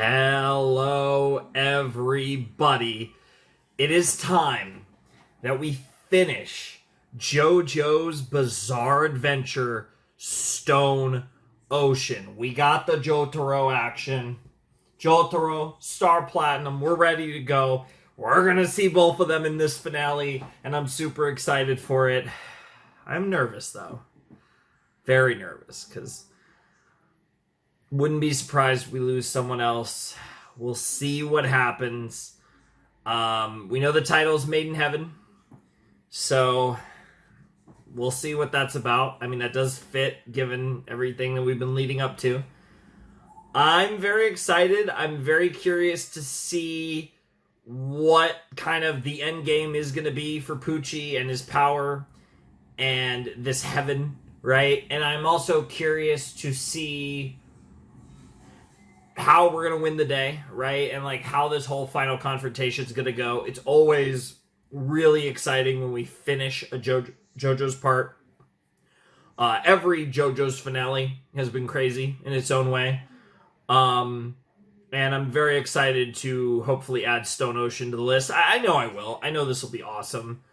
Hello, everybody. It is time that we finish JoJo's Bizarre Adventure Stone Ocean. We got the Jotaro action. Jotaro, Star Platinum, we're ready to go. We're going to see both of them in this finale, and I'm super excited for it. I'm nervous, though. Very nervous, because wouldn't be surprised if we lose someone else. We'll see what happens. We know the title's Made in Heaven, so we'll see what that's about. I mean, that does fit given everything that we've been leading up to. I'm very excited. I'm very curious to see what kind of the end game is going to be for Pucci and his power and this heaven, right? And I'm also curious to see how we're going to win the day, right? And like how this whole final confrontation is going to go. It's always really exciting when we finish a JoJo's part. Every JoJo's finale has been crazy in its own way. And I'm very excited to hopefully add Stone Ocean to the list. I know I will. I know this will be awesome.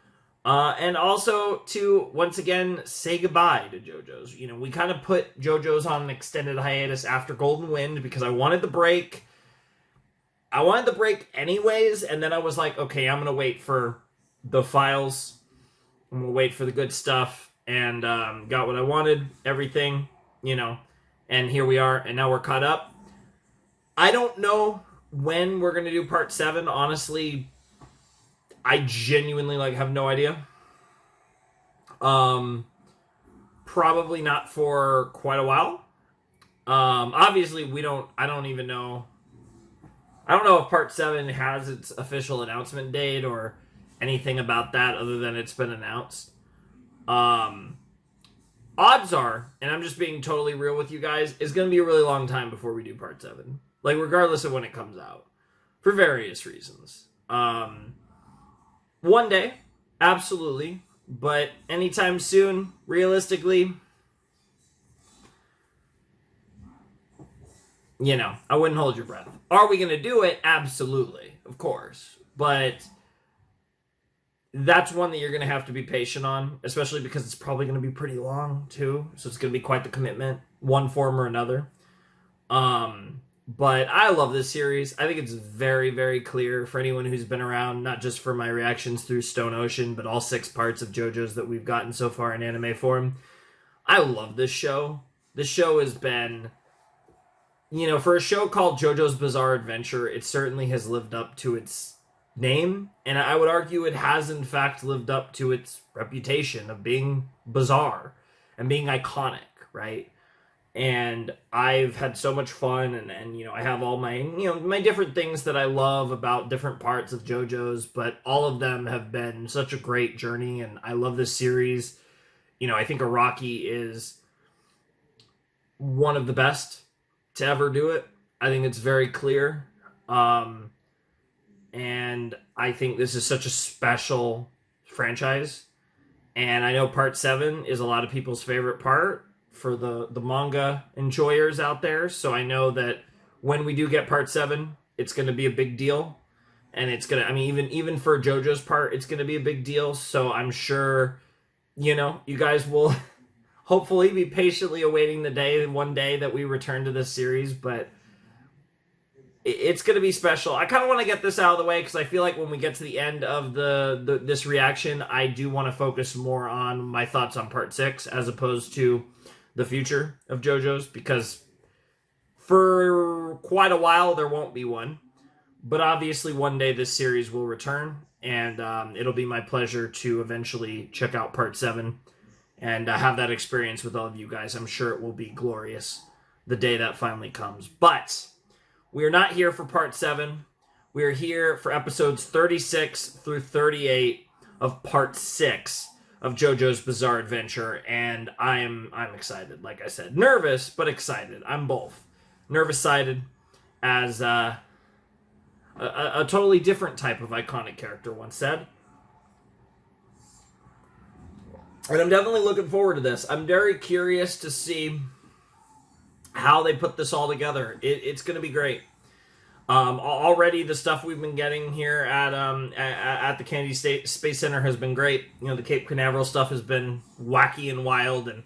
And also to, once again, say goodbye to JoJo's. You know, we kind of put JoJo's on an extended hiatus after Golden Wind because I wanted the break. I wanted the break anyways, and then I was like, okay, I'm going to wait for the files. I'm going to wait for the good stuff, and got what I wanted, everything, you know, and here we are, and now we're caught up. I don't know when we're going to do part 7, honestly. I genuinely have no idea. Probably not for quite a while. Obviously I don't even know. I don't know if part 7 has its official announcement date or anything about that other than it's been announced. Odds are, and I'm just being totally real with you guys, it's going to be a really long time before we do part 7. Like, regardless of when it comes out. For various reasons. One day, absolutely, but anytime soon, realistically, you know, I wouldn't hold your breath. Are we going to do it? Absolutely, of course, but that's one that you're going to have to be patient on, especially because it's probably going to be pretty long, too, so it's going to be quite the commitment, one form or another. But I love this series. I think it's very, very clear for anyone who's been around, not just for my reactions through Stone Ocean, but all 6 parts of JoJo's that we've gotten so far in anime form. I love this show. This show has been, you know, for a show called JoJo's Bizarre Adventure, it certainly has lived up to its name. And I would argue it has, in fact, lived up to its reputation of being bizarre and being iconic, right? And I've had so much fun, and you know, I have all my, you know, my different things that I love about different parts of JoJo's, but all of them have been such a great journey, and I love this series. You know, I think Araki is one of the best to ever do it. I think it's very clear. And I think this is such a special franchise. And I know part 7 is a lot of people's favorite part for the manga enjoyers out there, so I know that when we do get part 7, it's going to be a big deal, and it's going to, I mean, even for JoJo's part, it's going to be a big deal, so I'm sure, you know, you guys will hopefully be patiently awaiting the day, one day that we return to this series, but it's going to be special. I kind of want to get this out of the way, because I feel like when we get to the end of this reaction, I do want to focus more on my thoughts on part 6, as opposed to the future of JoJo's, because for quite a while there won't be one, but obviously one day this series will return, and it'll be my pleasure to eventually check out part 7 and have that experience with all of you guys. I'm sure it will be glorious the day that finally comes. But we are not here for part 7. We are here for episodes 36 through 38 of part 6 of JoJo's Bizarre Adventure, and I'm excited. Like I said, nervous but excited. I'm both nervous-sided, as a totally different type of iconic character once said. And I'm definitely looking forward to this. I'm very curious to see how they put this all together. It's going to be great. Already, the stuff we've been getting here at the Kennedy State Space Center has been great. You know, the Cape Canaveral stuff has been wacky and wild and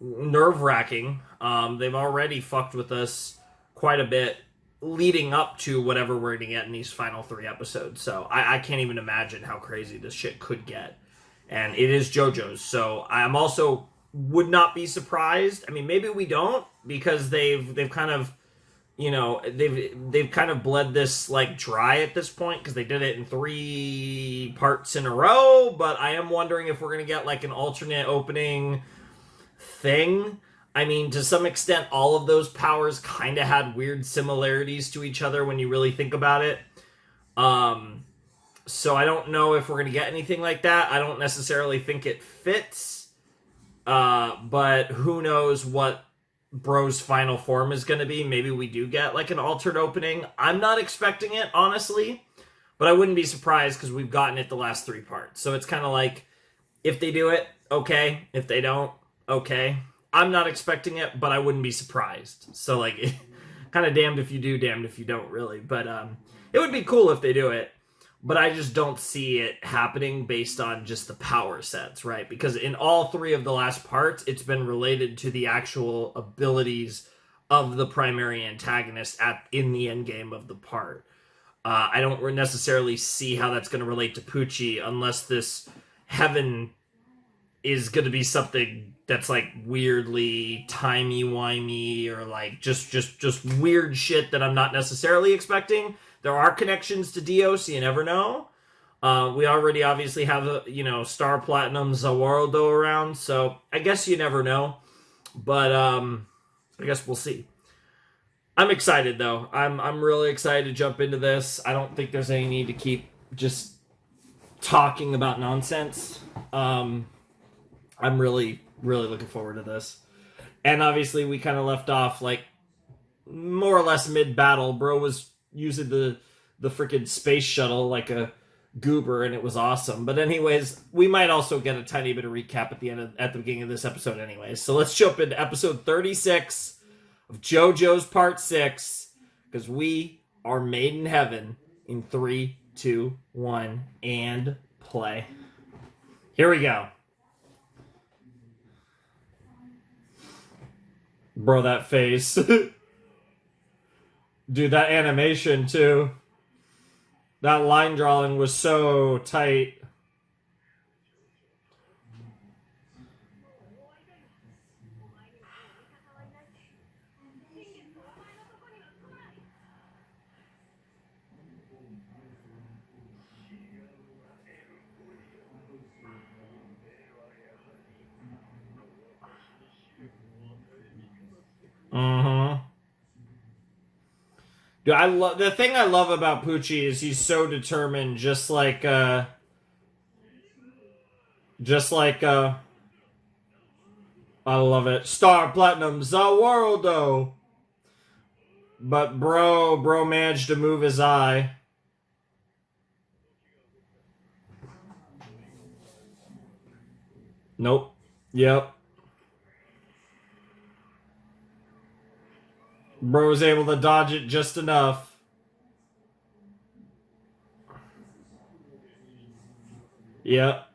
nerve wracking. They've already fucked with us quite a bit leading up to whatever we're going to get in these final 3 episodes. So I can't even imagine how crazy this shit could get. And it is JoJo's. So I'm also would not be surprised. I mean, maybe we don't, because they've kind of, you know, they've kind of bled this like dry at this point, because they did it in 3 parts in a row. But I am wondering if we're going to get like an alternate opening thing. I mean, to some extent, all of those powers kind of had weird similarities to each other when you really think about it. So I don't know if we're going to get anything like that. I don't necessarily think it fits. But who knows what Bro's final form is going to be. Maybe we do get like an altered opening. I'm not expecting it, honestly. But I wouldn't be surprised, because we've gotten it the last 3 parts. So it's kind of like, if they do it, okay. If they don't, okay. I'm not expecting it, but I wouldn't be surprised. So, like, kind of damned if you do, damned if you don't, really. But it would be cool if they do it. But I just don't see it happening based on just the power sets, right? Because in all 3 of the last parts, it's been related to the actual abilities of the primary antagonist in the end game of the part. I don't necessarily see how that's going to relate to Poochie, unless this heaven is going to be something that's like weirdly timey-wimey, or like just weird shit that I'm not necessarily expecting. There are connections to Dio, so you never know. We already obviously have Star Platinum Zawardo around, so I guess you never know. But I guess we'll see. I'm excited though. I'm really excited to jump into this. I don't think there's any need to keep just talking about nonsense. I'm really, really looking forward to this. And obviously, we kind of left off, like, more or less mid-battle. Bro was using the freaking space shuttle like a goober, and it was awesome. But anyways, we might also get a tiny bit of recap at the beginning of this episode anyways. So let's jump into episode 36 of JoJo's Part 6, because we are made in heaven in 3, 2, 1, and play. Here we go. Bro, that face. Dude, that animation, too. That line drawing was so tight. Mm-hmm. Dude, the thing I love about Poochie is he's so determined, just like I love it. Star Platinum Zawardo. But bro managed to move his eye. Nope. Yep. Bro was able to dodge it just enough. Yep.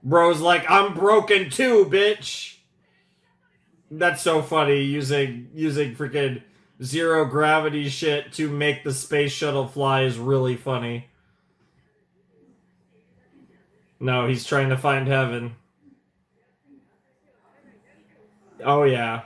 Bro's like, I'm broken too, bitch. That's so funny, using freaking zero gravity shit to make the space shuttle fly is really funny. No, he's trying to find heaven. Oh yeah.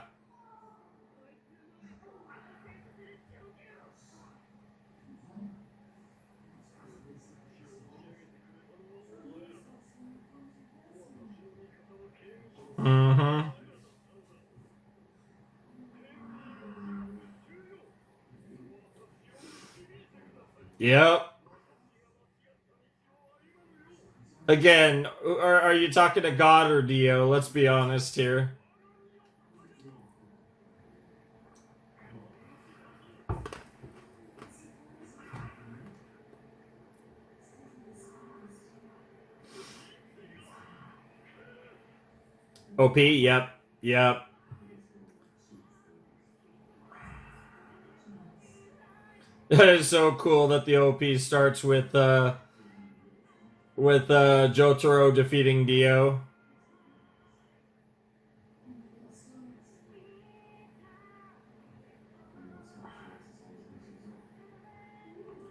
Mm-hmm. Yep. Again, are you talking to God or Dio? Let's be honest here. OP, yep. That is so cool that the OP starts with Jotaro defeating Dio.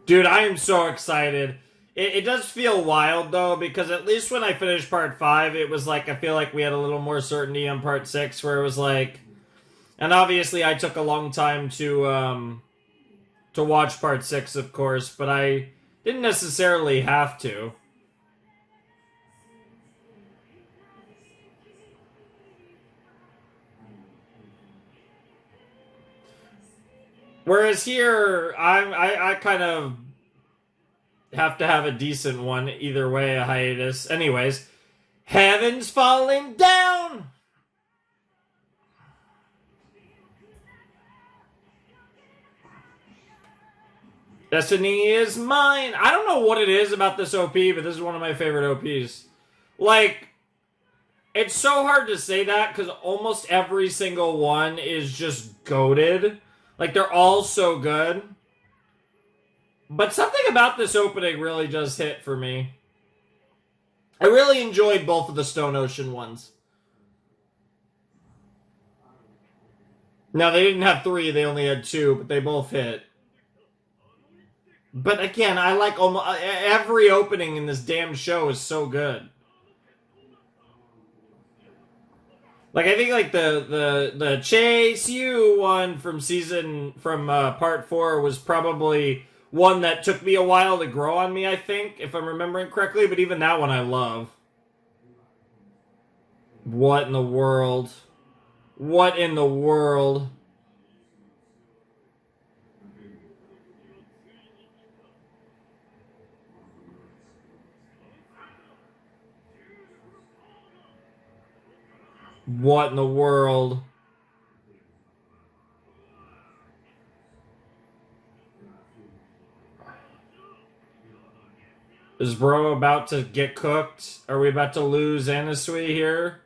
Dude, I am so excited. It does feel wild though, because at least when I finished part 5, it was like I feel like we had a little more certainty on part 6, where it was like, and obviously I took a long time to watch part 6, of course, but I didn't necessarily have to. Whereas here, I kind of have to have a decent one either way, a hiatus. Anyways, heaven's falling down. Destiny is mine. I don't know what it is about this OP, but this is one of my favorite OPs. Like, it's so hard to say that because almost every single one is just goated. Like, they're all so good. But something about this opening really does hit for me. I really enjoyed both of the Stone Ocean ones. Now, they didn't have 3, they only had 2, but they both hit. But again, I like almost every opening in this damn show is so good. Like I think like the Chase You one from part 4 was probably one that took me a while to grow on me, I think, if I'm remembering correctly, but even that one I love. What in the world? What in the world? What in the world? Is bro about to get cooked? Are we about to lose Anasui here?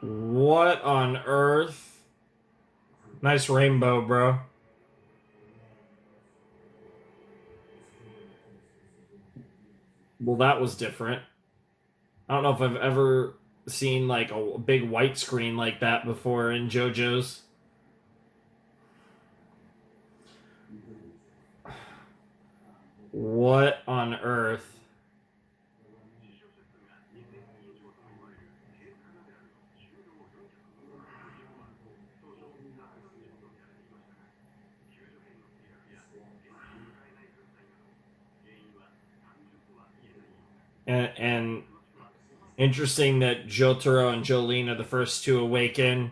What on earth? Nice rainbow, bro. Well, that was different. I don't know if I've ever seen like a big white screen like that before in JoJo's. What on earth? And interesting that Jotaro and Jolene are the first to awaken.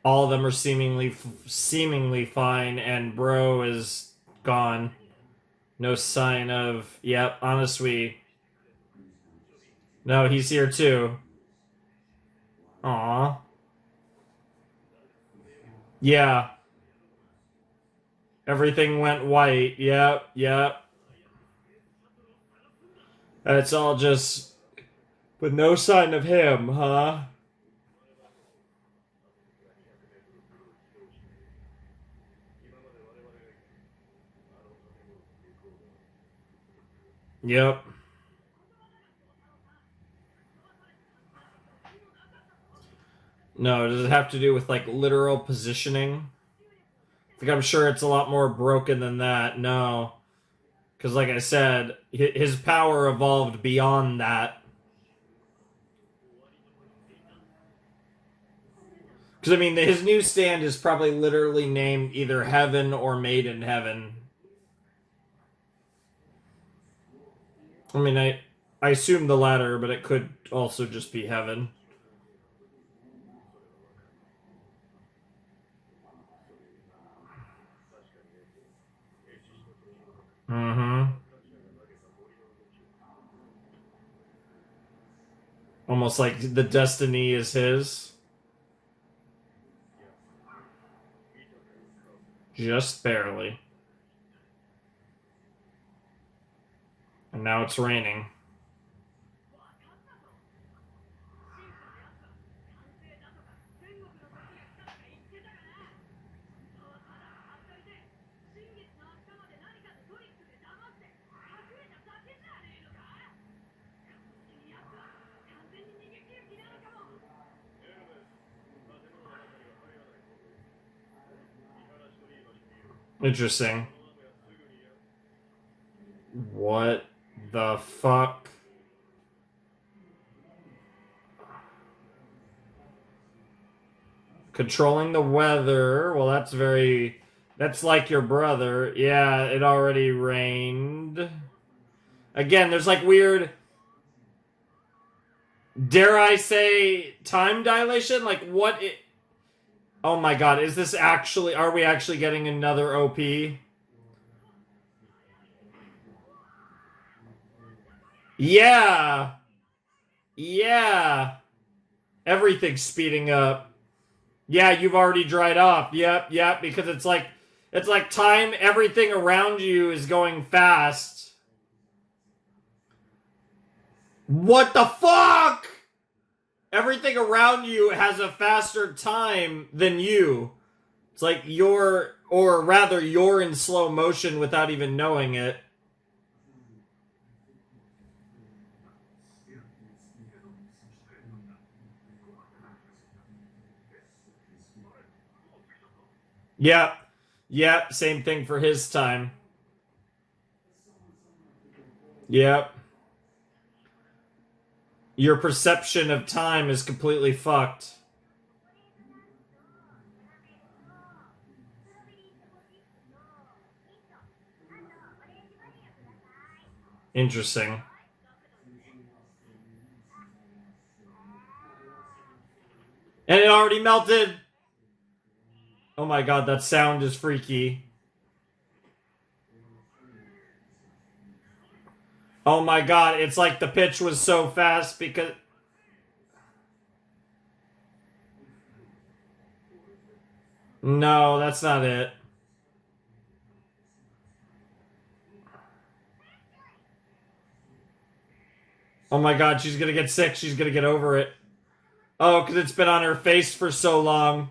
All of them are seemingly fine, and Bro is gone. No sign of. Yep, honestly. No, he's here too. Aw. Yeah. Everything went white. Yep, yep. It's all just with no sign of him, huh? Yep. No, does it have to do with like literal positioning? Like I'm sure it's a lot more broken than that. No. Because like I said, his power evolved beyond that. Because I mean, his new stand is probably literally named either Heaven or Made in Heaven. I mean, I assume the latter, but it could also just be Heaven. Mm-hmm. Almost like the destiny is his. Just barely. And now it's raining. Interesting. What the fuck? Controlling the weather. Well, that's very... That's like your brother. Yeah, it already rained. Again, there's like weird... Dare I say time dilation? Like what it... Oh my god, is this actually... Are we actually getting another OP? Yeah! Yeah! Everything's speeding up. Yeah, you've already dried off. Yep, because it's like time, everything around you is going fast. What the fuck? Everything around you has a faster time than you. It's like you're, or rather, you're in slow motion without even knowing it. Yep, same thing for his time. Yep. Your perception of time is completely fucked. Interesting. And it already melted! Oh my god, that sound is freaky. Oh my god, it's like the pitch was so fast because... No, that's not it. Oh my god, she's gonna get sick. She's gonna get over it. Oh, because it's been on her face for so long.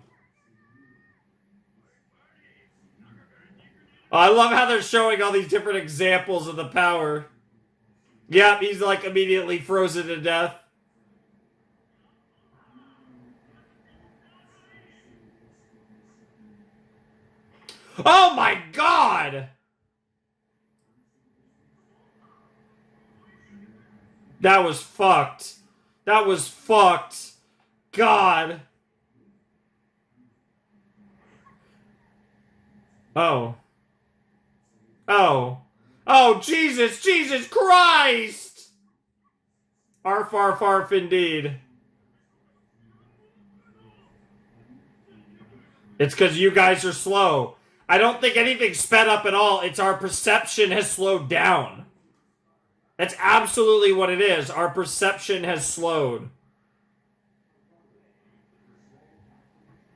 Oh, I love how they're showing all these different examples of the power. Yep, he's like immediately frozen to death. Oh my god! That was fucked. That was fucked. God. Oh. Oh. Oh, Jesus Christ! Arf, arf, arf, indeed. It's because you guys are slow. I don't think anything's sped up at all. It's our perception has slowed down. That's absolutely what it is. Our perception has slowed.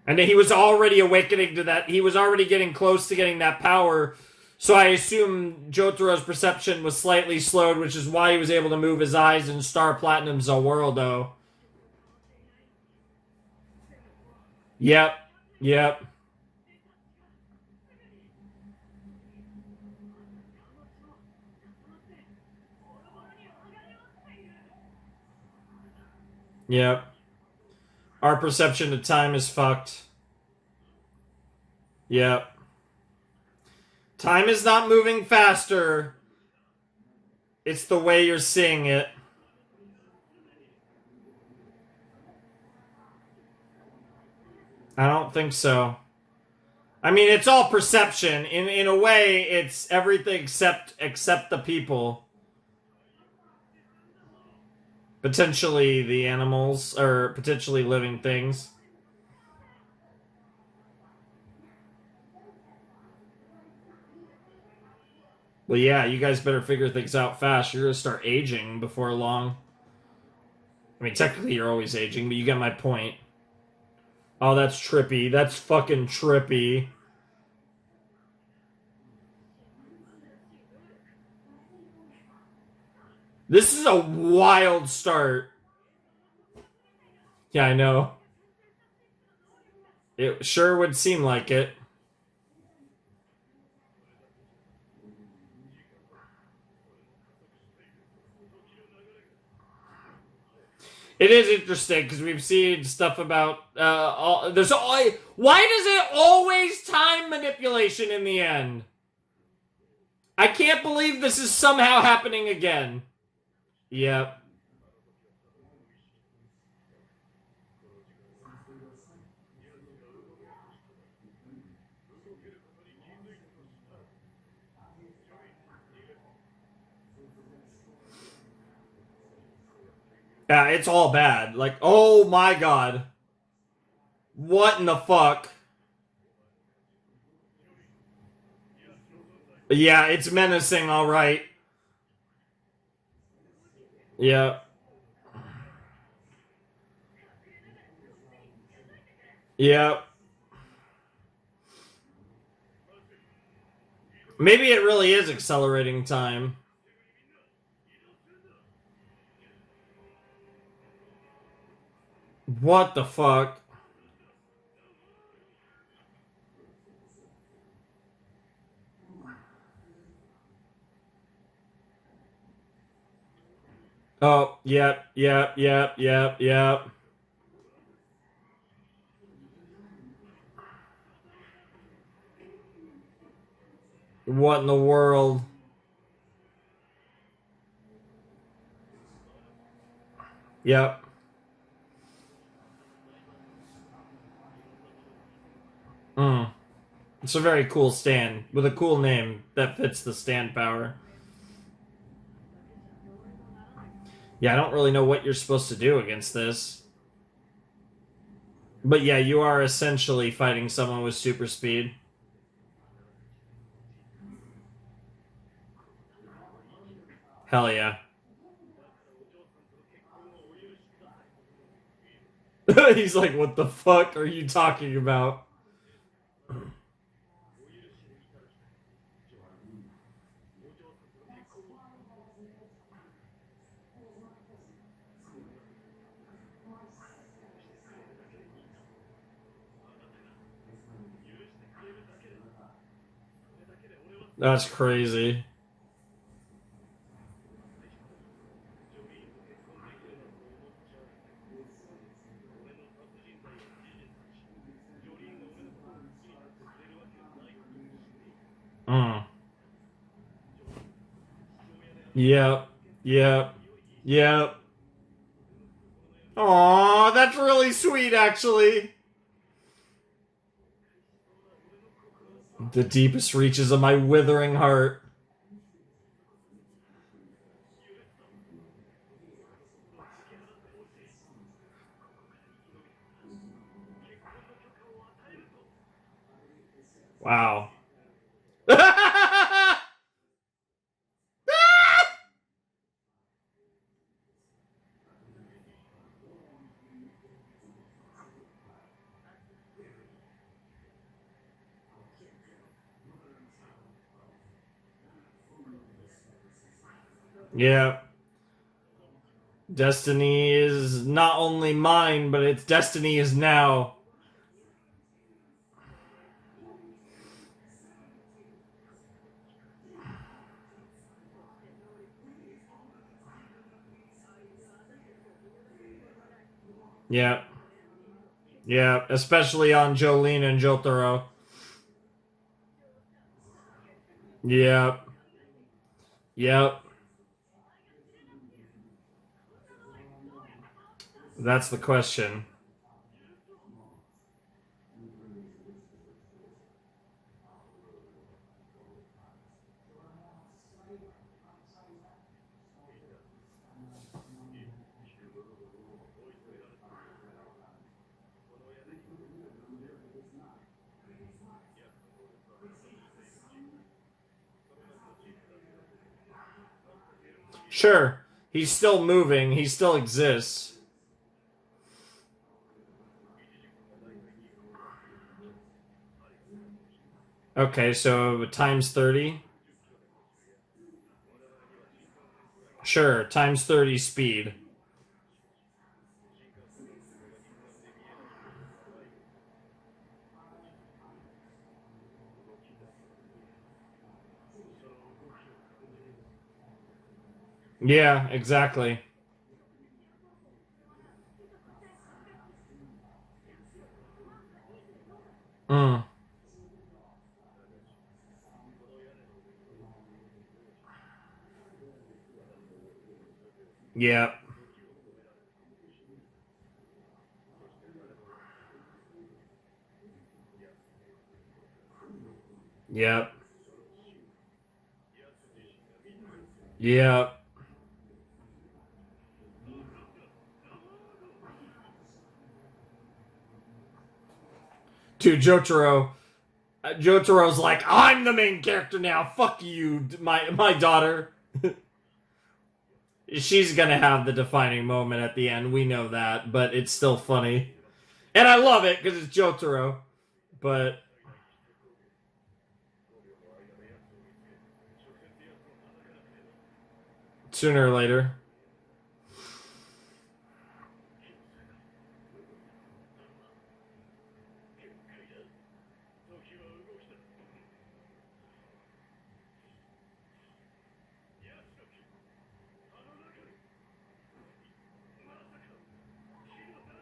And he was already awakening to that. He was already getting close to getting that power. So I assume Jotaro's perception was slightly slowed, which is why he was able to move his eyes in Star Platinum Zowurldo. Yep. Yep. Yep. Our perception of time is fucked. Yep. Time is not moving faster. It's the way you're seeing it. I don't think so. I mean, it's all perception. In a way, it's everything except the people. Potentially the animals, or potentially living things. Well, yeah, you guys better figure things out fast. You're gonna start aging before long. I mean, technically you're always aging, but you get my point. Oh, that's trippy. That's fucking trippy. This is a wild start. Yeah, I know. It sure would seem like it. It is interesting because we've seen stuff about there's always, why does it always time manipulation in the end? I can't believe this is somehow happening again. Yep. Yeah, it's all bad. Like, oh my god. What in the fuck? Yeah, it's menacing, alright. Yeah. Yeah. Maybe it really is accelerating time. What the fuck? Oh, yep, yep, yep, yep, yep. What in the world? Yep. Mm. It's a very cool stand with a cool name that fits the stand power. Yeah, I don't really know what you're supposed to do against this. But yeah, you are essentially fighting someone with super speed. Hell yeah. He's like, what the fuck are you talking about? That's crazy. Mm. Yep. Yep. Yep. Aw, that's really sweet, actually. The deepest reaches of my withering heart. Wow. Yeah. Destiny is not only mine, but its destiny is now. Yeah. Yeah. Especially on Jolene and Jotaro. Yep. Yep. That's the question. Sure. He's still moving. He still exists. Okay, so times 30. Sure, times 30 speed. Yeah, exactly. Yep. Yep. Yep. Dude, Jotaro's like, I'm the main character now. Fuck you, my daughter. She's gonna have the defining moment at the end. We know that, but it's still funny, and I love it because it's Jotaro. But sooner or later,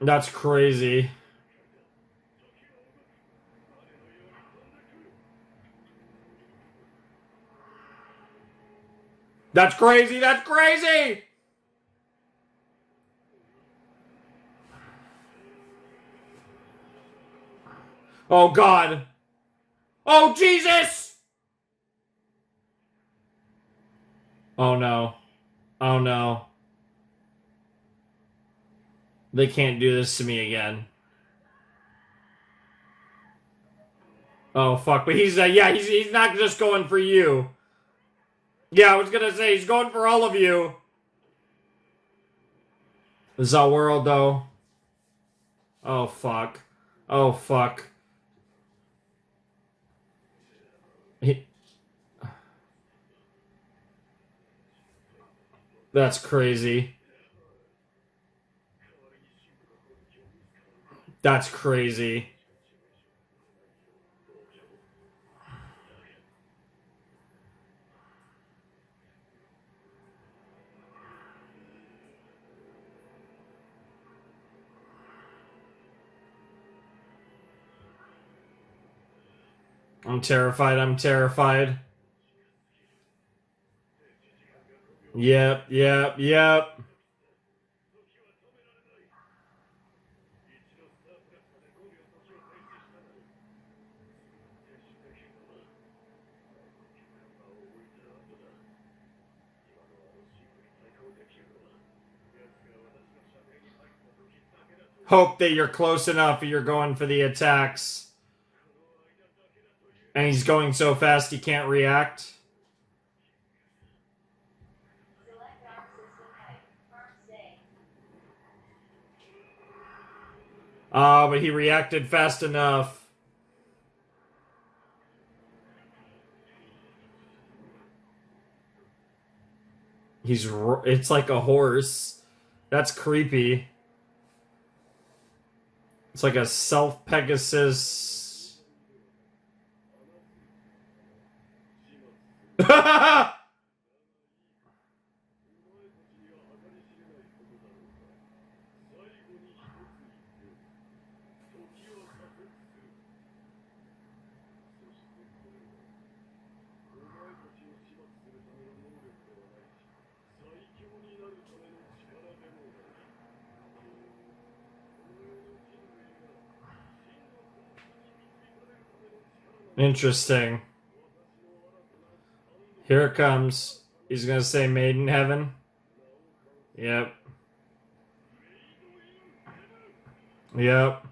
that's crazy. That's crazy. That's crazy. Oh God. Oh Jesus. Oh no. Oh no. They can't do this to me again. Oh fuck! But he's yeah, he's not just going for you. Yeah, I was gonna say he's going for all of you. The world though. Oh fuck. Oh fuck. He, that's crazy. That's crazy. I'm terrified. I'm terrified. Yep, yep, yep. Hope that you're close enough you're going for the attacks. And he's going so fast he can't react. Oh, but he reacted fast enough. It's like a horse. That's creepy. It's like a self-Pegasus. Interesting. Here it comes. He's gonna say Made in Heaven. Yep. Yep.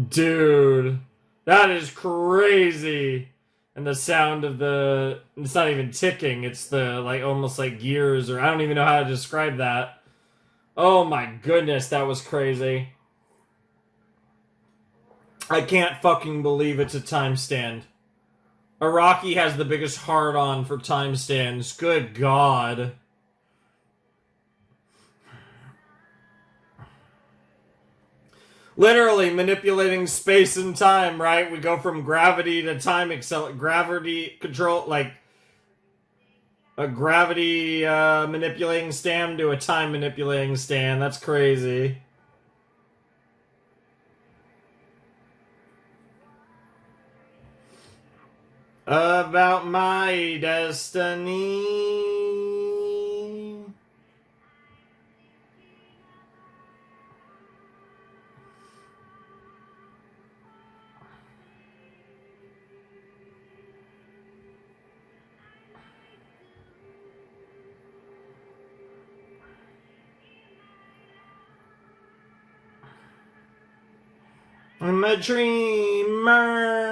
Dude. That is crazy. And the sound of it's not even ticking, it's the like almost like gears, or I don't even know how to describe that. Oh my goodness, that was crazy. I can't fucking believe it's a time stand. Araki has the biggest hard on for time stands. Good God. Literally manipulating space and time, right? We go from gravity to time gravity control, like a gravity manipulating stand to a time manipulating stand. That's crazy. about my destiny. I'm a dreamer.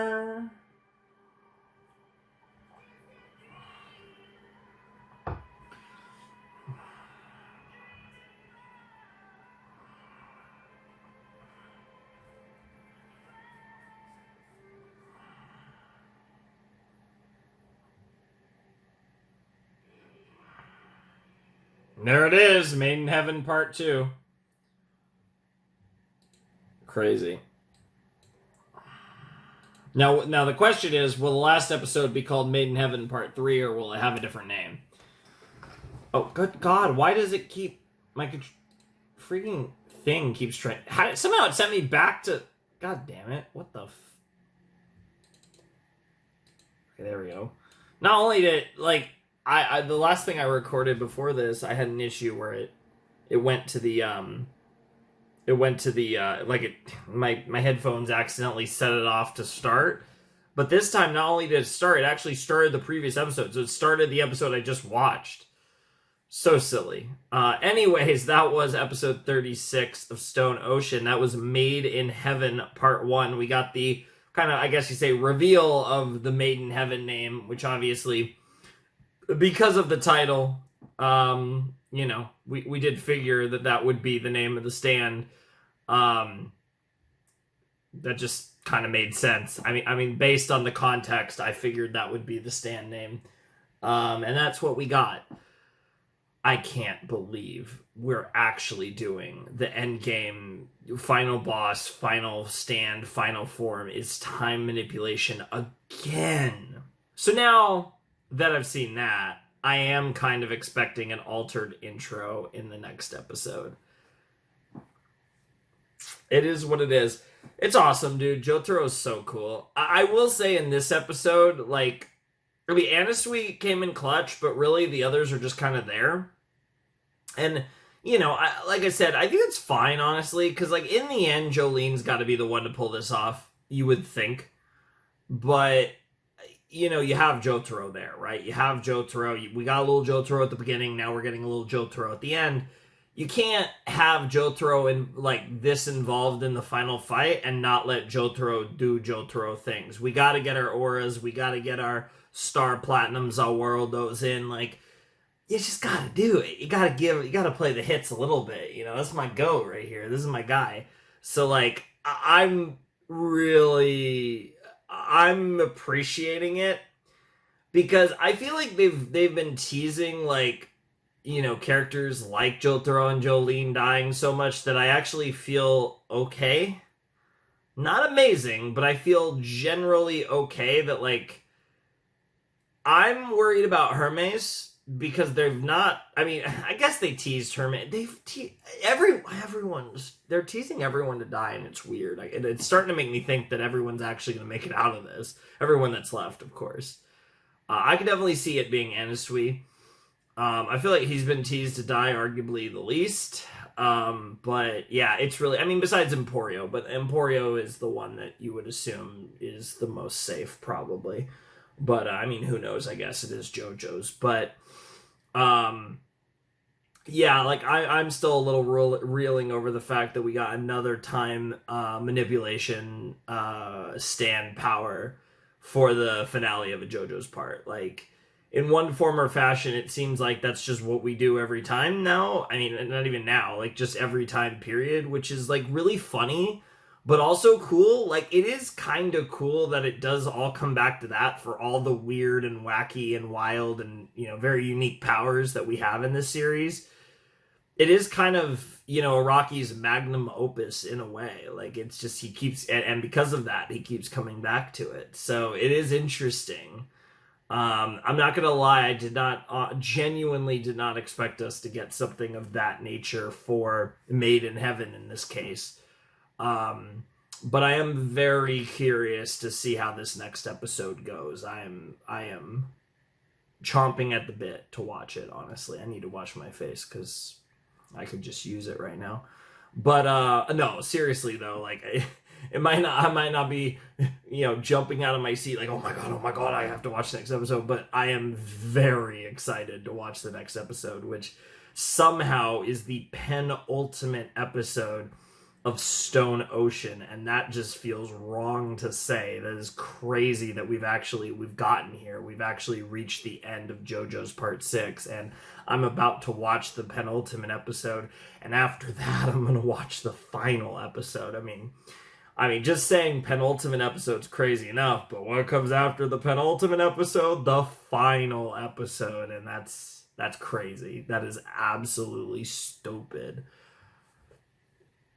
There it is, Made in Heaven Part 2. Crazy. Now the question is, will the last episode be called Made in Heaven Part 3, or will it have a different name? Oh, good God, why does it keep... My freaking thing keeps trying... Somehow it sent me back to... God damn it, what the... Okay, there we go. Not only did, like... I the last thing I recorded before this, I had an issue where it went to the my headphones accidentally set it off to start. But this time, not only did it start, it actually started the previous episode. So it started the episode I just watched. So silly. Anyways, that was episode 36 of Stone Ocean. That was Made in Heaven Part 1. We got the kind of, I guess you say, reveal of the Made in Heaven name, which obviously... Because of the title, we did figure that would be the name of the stand. That just kind of made sense. I mean, based on the context, I figured that would be the stand name. And that's what we got. I can't believe we're actually doing the end game, final boss, final stand, final form is time manipulation again. So now... that I've seen that, I am kind of expecting an altered intro in the next episode. It is what it is. It's awesome, dude. Jotaro is so cool. I will say in this episode, like, Anasui came in clutch, but really the others are just kind of there. And, like I said, I think it's fine, honestly, because, like, in the end, Jolene's got to be the one to pull this off, you would think. But... you have Jotaro there, right? You have Jotaro. We got a little Jotaro at the beginning. Now we're getting a little Jotaro at the end. You can't have Jotaro this involved in the final fight and not let Jotaro do Jotaro things. We got to get our auras. We got to get our star platinums, our worldos in. Like, you just got to do it. You got to play the hits a little bit. That's my goat right here. This is my guy. So, like, I'm appreciating it because I feel like they've been teasing characters like Jotaro and Jolene dying so much that I actually feel okay. Not amazing, but I feel generally okay that I'm worried about Hermes because they've not. I mean, I guess they teased Hermes. They're teasing everyone to die, and it's weird. It's starting to make me think that everyone's actually going to make it out of this. Everyone that's left, of course. I could definitely see it being Anasui. I feel like he's been teased to die, arguably the least. But yeah, it's really. I mean, besides Emporio, but Emporio is the one that you would assume is the most safe, probably. But I mean, who knows? I guess it is JoJo's, but. Yeah, I'm still a little reeling over the fact that we got another time manipulation stand power for the finale of a JoJo's part. Like, in one form or fashion, it seems like that's just what we do every time now. I mean, not even now, just every time period, which is really funny, but also cool. It is kind of cool that it does all come back to that for all the weird and wacky and wild and, very unique powers that we have in this series. It is kind of, Araki's magnum opus in a way. It's just, he keeps, and because of that, he keeps coming back to it. So it is interesting. I'm not going to lie, I genuinely did not expect us to get something of that nature for Made in Heaven in this case. But I am very curious to see how this next episode goes. I am chomping at the bit to watch it, honestly. I need to wash my face because I could just use it right now. But no, seriously though, like I might not be, jumping out of my seat like, oh my god, I have to watch the next episode. But I am very excited to watch the next episode, which somehow is the penultimate episode of Stone Ocean, and that just feels wrong to say. That is crazy that we've gotten here. We've actually reached the end of JoJo's Part 6, and I'm about to watch the penultimate episode, and after that I'm going to watch the final episode. I mean, just saying penultimate episode's crazy enough, but what comes after the penultimate episode? The final episode, and that's crazy. That is absolutely stupid.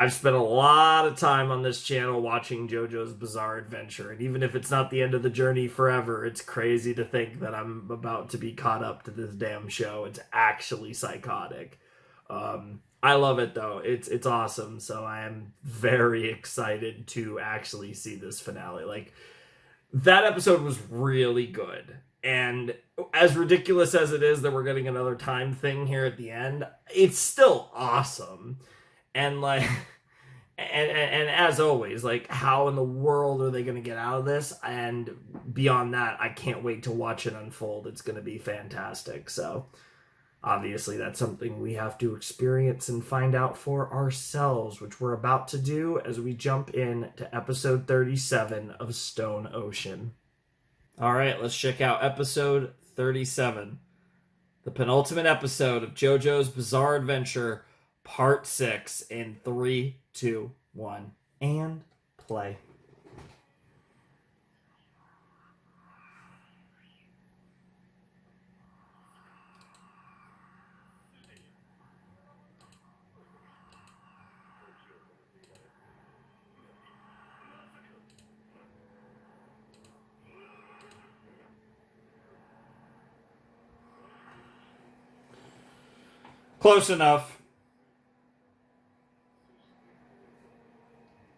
I've spent a lot of time on this channel watching JoJo's Bizarre Adventure, and even if it's not the end of the journey forever, it's crazy to think that I'm about to be caught up to this damn show. It's actually psychotic. I love it though. It's awesome. So I am very excited to actually see this finale. Like, that episode was really good. And as ridiculous as it is that we're getting another time thing here at the end, it's still awesome. And like, and as always, like, how in the world are they going to get out of this? And beyond that, I can't wait to watch it unfold. It's going to be fantastic. So obviously that's something we have to experience and find out for ourselves, which we're about to do as we jump in to episode 37 of Stone Ocean. All right, let's check out episode 37, the penultimate episode of JoJo's Bizarre Adventure, Part 6, in 3, 2, 1, and play. Close enough.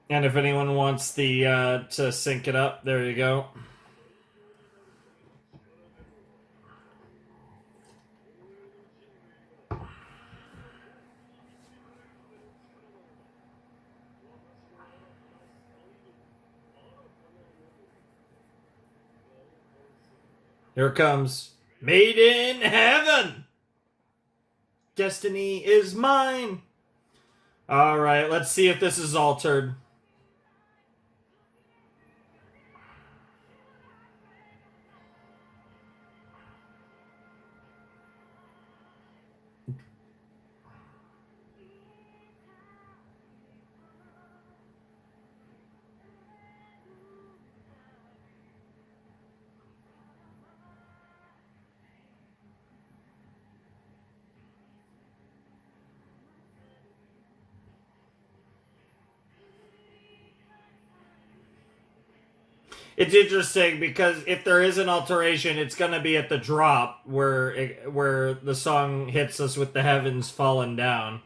And if anyone wants the to sync it up, there you go. Here it comes. Made in heaven. Destiny is mine. All right, let's see if this is altered. It's interesting because if there is an alteration, it's going to be at the drop where the song hits us with the heavens falling down.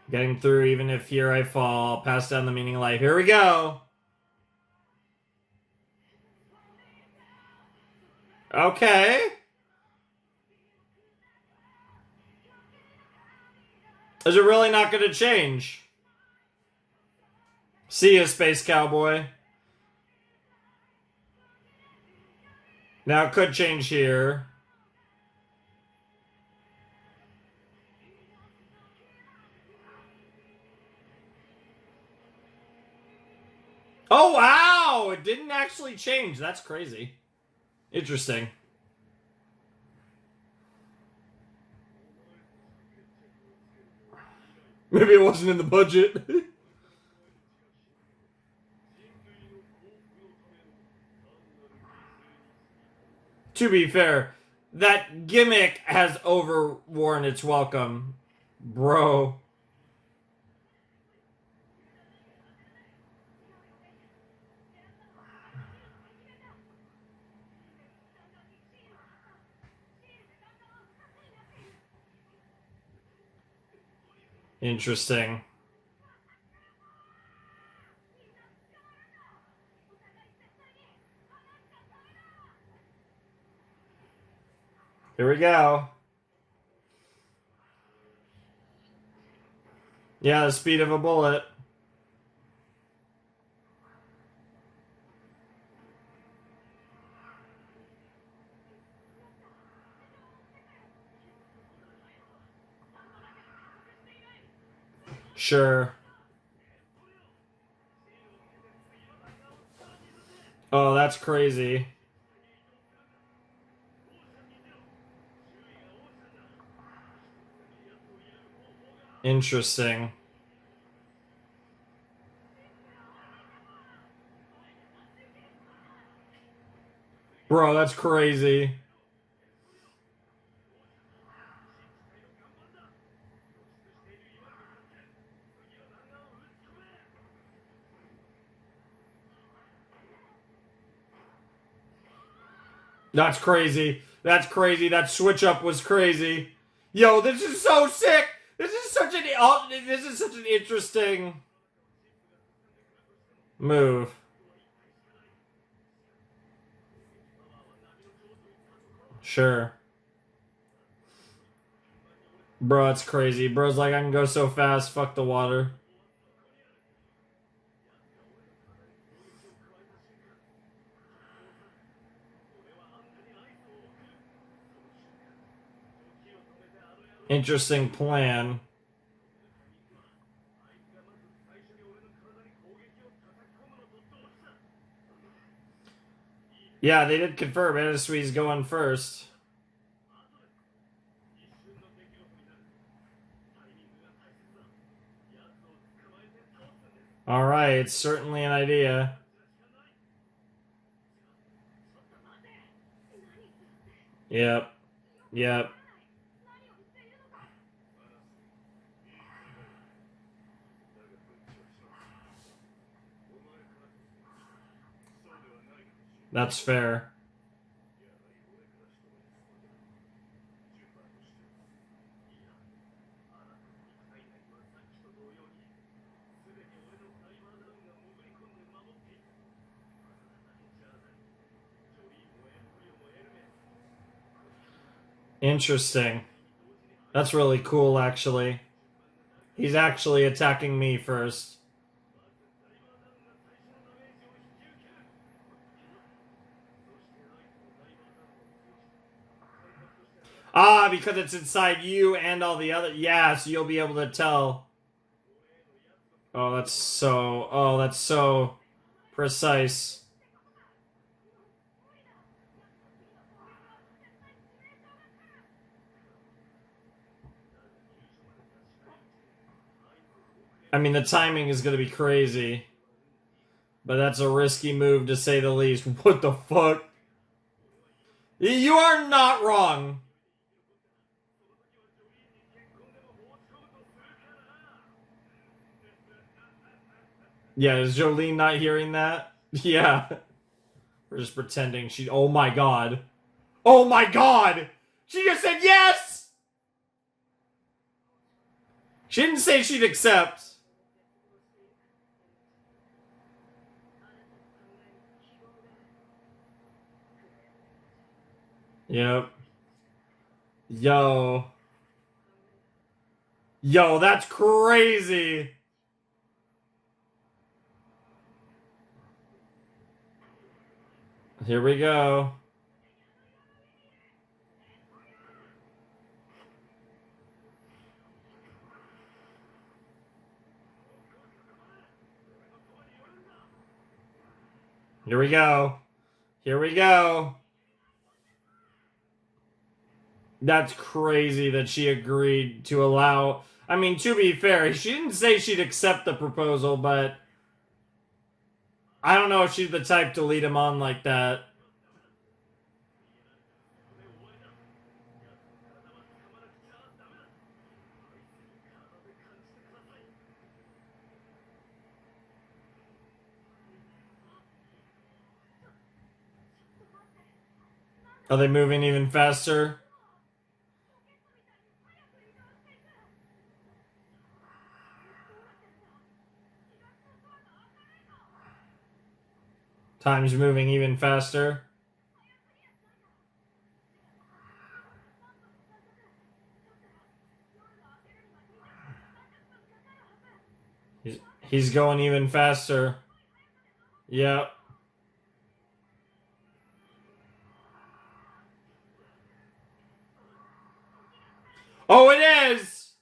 Getting through even if here I fall, pass down the meaning of life. Here we go. Okay. Is it really not going to change? See ya, Space Cowboy. Now it could change here. Oh, wow! It didn't actually change. That's crazy. Interesting. Maybe it wasn't in the budget. To be fair, that gimmick has overworn its welcome, bro. Interesting. Here we go. Yeah, the speed of a bullet. Sure. Oh, that's crazy. Interesting. Bro, that's crazy. That's crazy. That's crazy. That switch up was crazy. Yo, this is so sick. This is such an interesting move. Sure. Bro, it's crazy. Bro's like, I can go so fast. Fuck the water. Interesting plan. Yeah, they did confirm Anasui's going first. Alright, it's certainly an idea. Yep. Yep. That's fair. Interesting. That's really cool, actually. He's actually attacking me first. Ah, because it's inside you and all the other... Yeah, so you'll be able to tell. Oh, that's so... Oh, that's so precise. I mean, the timing is going to be crazy. But that's a risky move, to say the least. What the fuck? You are not wrong. Yeah, is Jolene not hearing that? Yeah. We're just pretending she... Oh my god. Oh my god! She just said yes! She didn't say she'd accept. Yep. Yo. Yo, that's crazy. Here we go. Here we go. Here we go. That's crazy that she agreed to allow... I mean, to be fair, she didn't say she'd accept the proposal, but... I don't know if she's the type to lead him on like that. Are they moving even faster? Time's moving even faster. He's going even faster. Yep. Oh, it is!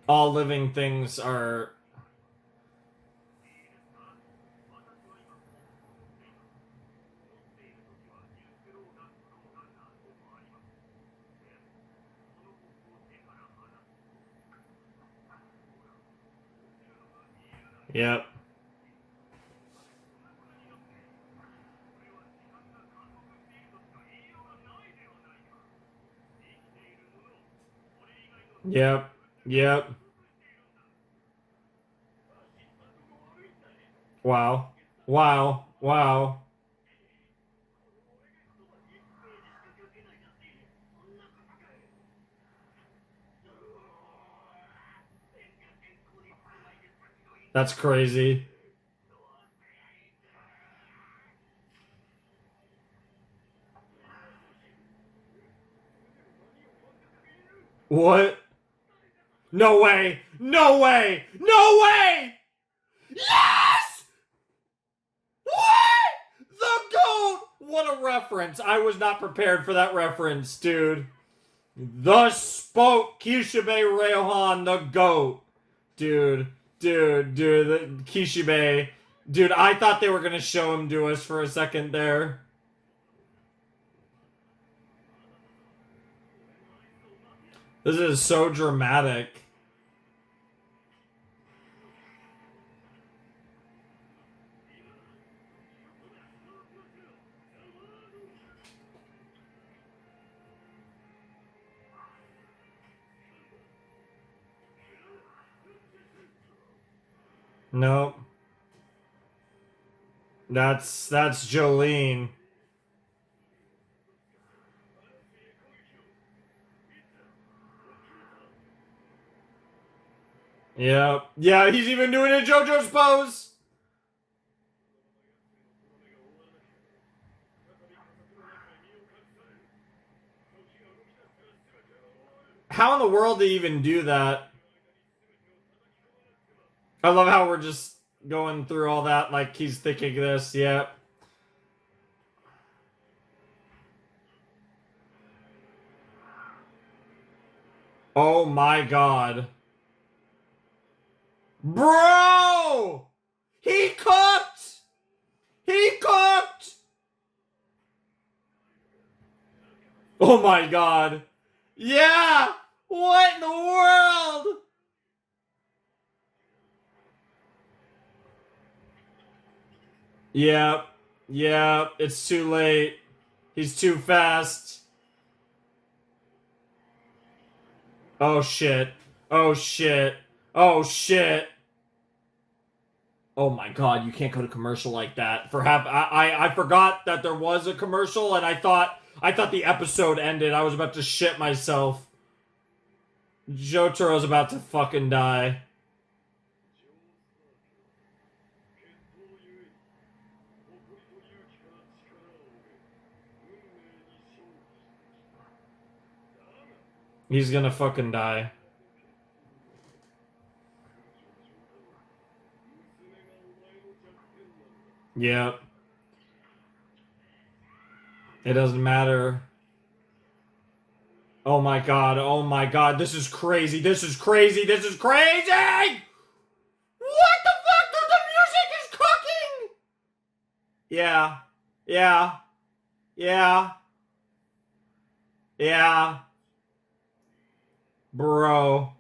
All living things are... Yep. Yep. Yep. Wow. Wow. Wow. That's crazy. What? No way! No way! No way! Yes! What? The GOAT! What a reference. I was not prepared for that reference, dude. The spoke Kishibe Ryohan, the GOAT. Dude, the Kishibe. Dude, I thought they were gonna show him to us for a second there. This is so dramatic. Nope. That's Jolene. Yep. Yeah, he's even doing a JoJo's pose. How in the world do you even do that? I love how we're just going through all that like he's thinking this. Yep. Oh my god. Bro! He cooked! He cooked! Oh my god. Yeah! What in the world? Yep. Yep. It's too late. He's too fast. Oh shit. Oh shit. Oh shit. Oh my god, you can't go to commercial like that. I forgot that there was a commercial and I thought the episode ended. I was about to shit myself. Jotaro's about to fucking die. He's gonna fucking die. Yep. It doesn't matter. Oh my god, oh my god, this is crazy, this is crazy, this is crazy! What the fuck? The music is cooking! Yeah. Yeah. Yeah. Yeah. Bro.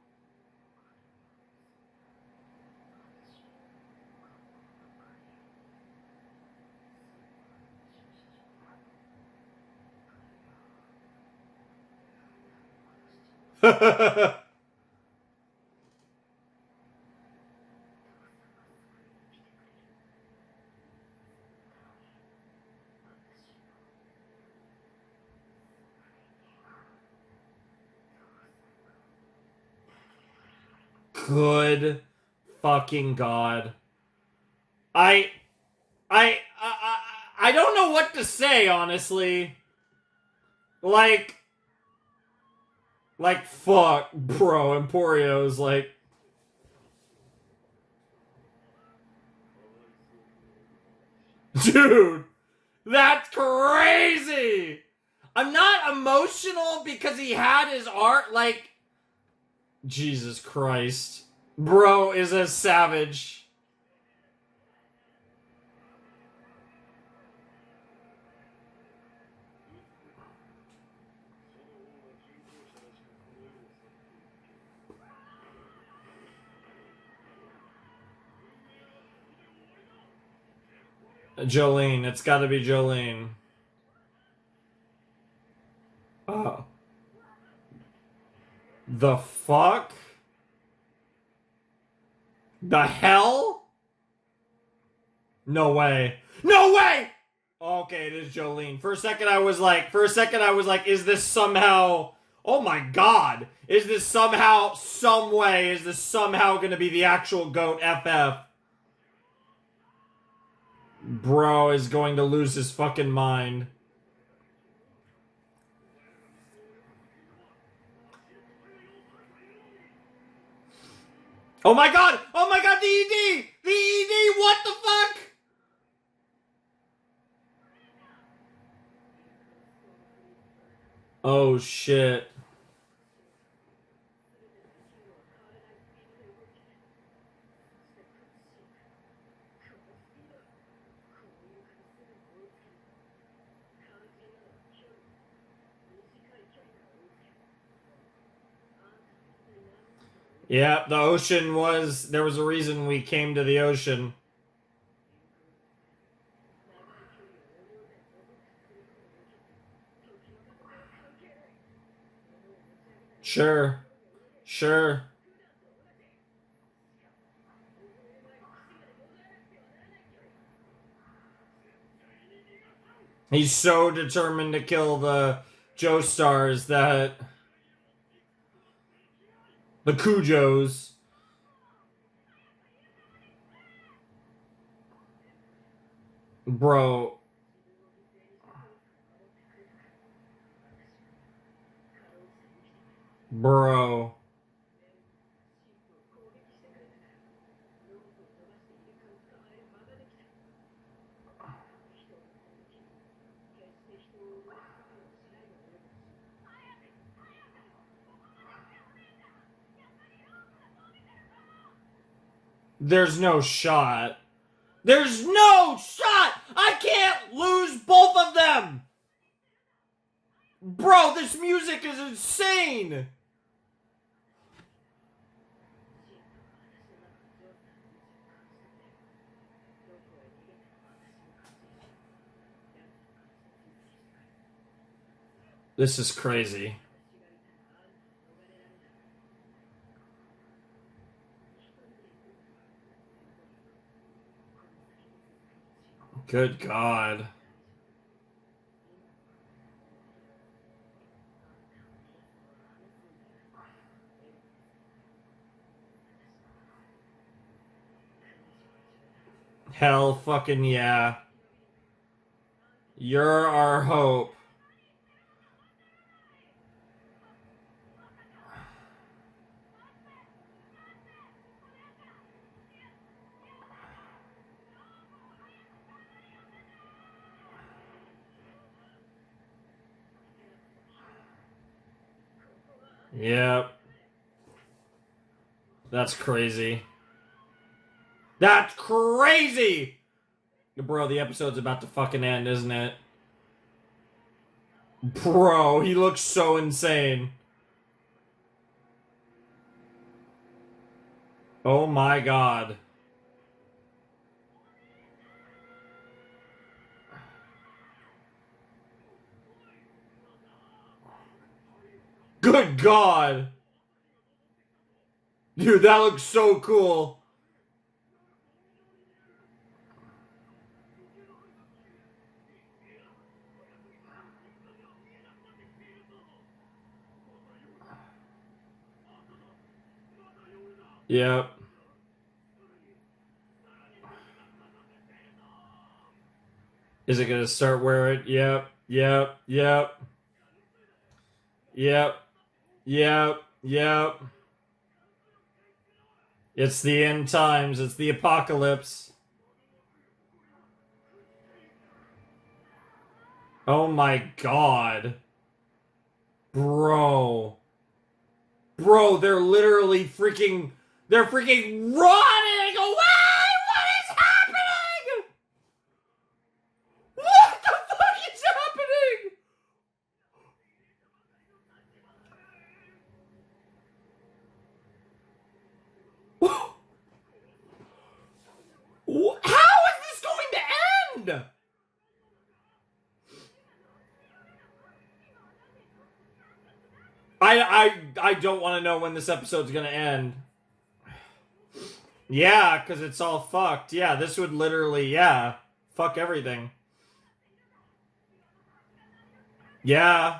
Good fucking God. I I I I don't know what to say, honestly. Like fuck, bro, Emporio's like dude, that's crazy. I'm not emotional because he had his art like Jesus Christ. Bro is a savage. Jolene, it's gotta be Jolene. Oh. The fuck? The hell? No way. No way! Okay, it is Jolene. For a second I was like, is this somehow... Oh my god! Is this somehow, gonna be the actual GOAT FF? Bro is going to lose his fucking mind. Oh my god! Oh my god, the ED! The ED! What the fuck? Oh shit. Yeah, the ocean was... There was a reason we came to the ocean. Sure. Sure. He's so determined to kill the Joestars that... The Kujos. Bro. Bro. There's no shot. There's no shot! I can't lose both of them! Bro, this music is insane! This is crazy. Good God. Hell fucking yeah. You're our hope. Yep. That's crazy. That's crazy! Bro, the episode's about to fucking end, isn't it? Bro, he looks so insane. Oh my god. Good God. Dude, that looks so cool. Yep. Is it gonna start where it? Yep. Yep. Yep. Yep. Yep. Yep. It's the end times. It's the apocalypse. Oh my god. Bro. Bro, they're literally freaking... They're freaking running away! What is happening? What the fuck is happening? How is this going to end? I don't want to know when this episode's gonna end. Yeah, because it's all fucked. Yeah, this would literally, yeah, fuck everything. Yeah.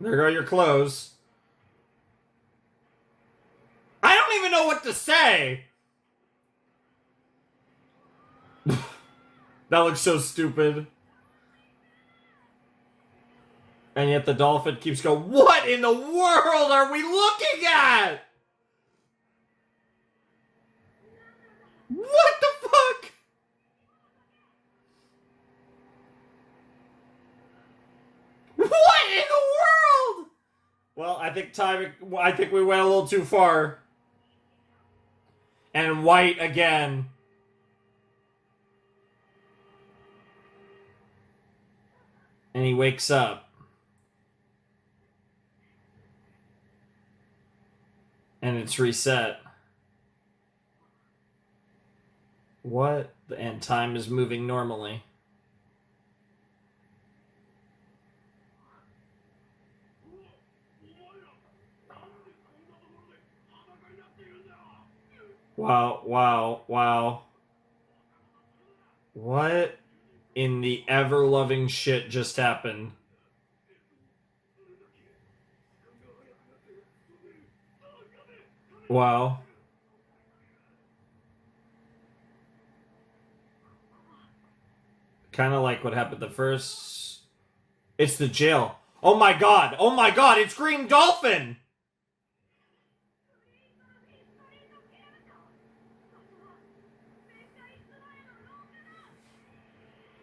There go your clothes. I don't even know what to say. That looks so stupid. And yet the dolphin keeps going, what in the world are we looking at? What the fuck? What in the world? Well, I think we went a little too far. And white again. And he wakes up. And it's reset. What? And time is moving normally. Wow, wow, wow. What in the ever-loving shit just happened? Wow. Kind of like what happened the first... It's the jail. Oh my god! Oh my god! It's Green Dolphin!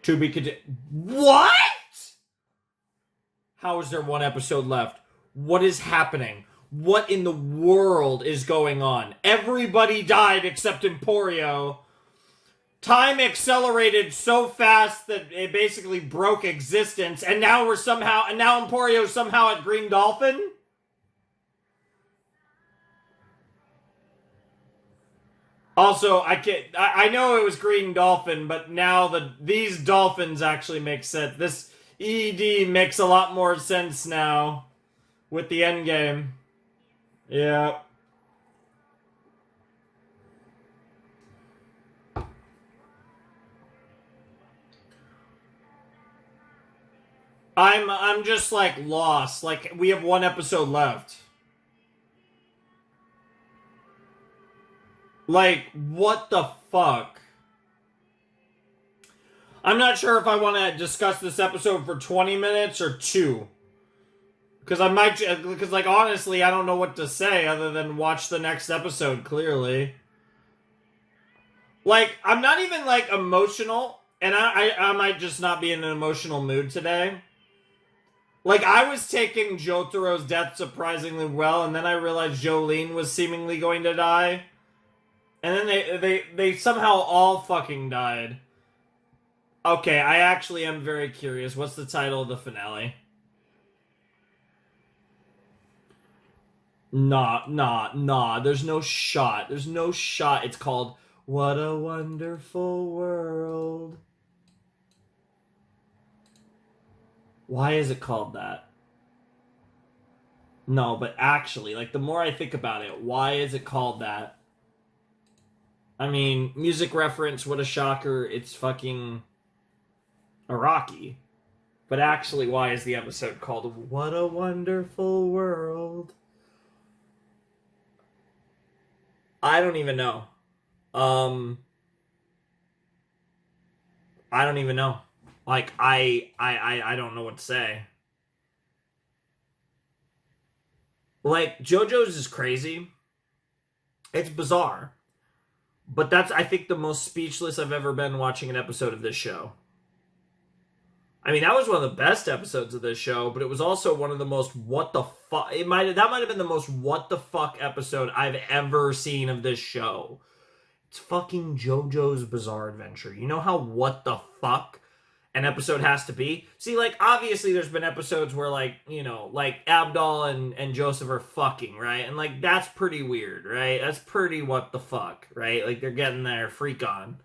To be continued. What? How is there one episode left? What is happening? What in the world is going on? Everybody died except Emporio. Time accelerated so fast that it basically broke existence, and now Emporio's somehow at Green Dolphin? Also, I know it was Green Dolphin, but now these dolphins actually make sense. This ED makes a lot more sense now with the end game. Yeah. I'm just like lost. Like we have one episode left. Like what the fuck? I'm not sure if I want to discuss this episode for 20 minutes or 2. Because like honestly, I don't know what to say other than watch the next episode, clearly. Like, I'm not even like emotional, and I might just not be in an emotional mood today. Like, I was taking Jotaro's death surprisingly well, and then I realized Jolene was seemingly going to die. And then they somehow all fucking died. Okay, I actually am very curious. What's the title of the finale? Nah. There's no shot. There's no shot. It's called What a Wonderful World. Why is it called that? No, but actually, like, the more I think about it, why is it called that? I mean, music reference, what a shocker. It's fucking Iraqi. But actually, why is the episode called What a Wonderful World? I don't even know. Um, I don't even know. Like, I don't know what to say. Like, JoJo's is crazy. It's bizarre. But that's, I think, the most speechless I've ever been watching an episode of this show. I mean, that was one of the best episodes of this show, but it was also one of the most what the fuck. That might have been the most what the fuck episode I've ever seen of this show. It's fucking JoJo's Bizarre Adventure. You know how what the fuck an episode has to be? See, like, obviously there's been episodes where, like, you know, like Abdal and Joseph are fucking, right? And, like, that's pretty weird, right? That's pretty what the fuck, right? Like, they're getting their freak on.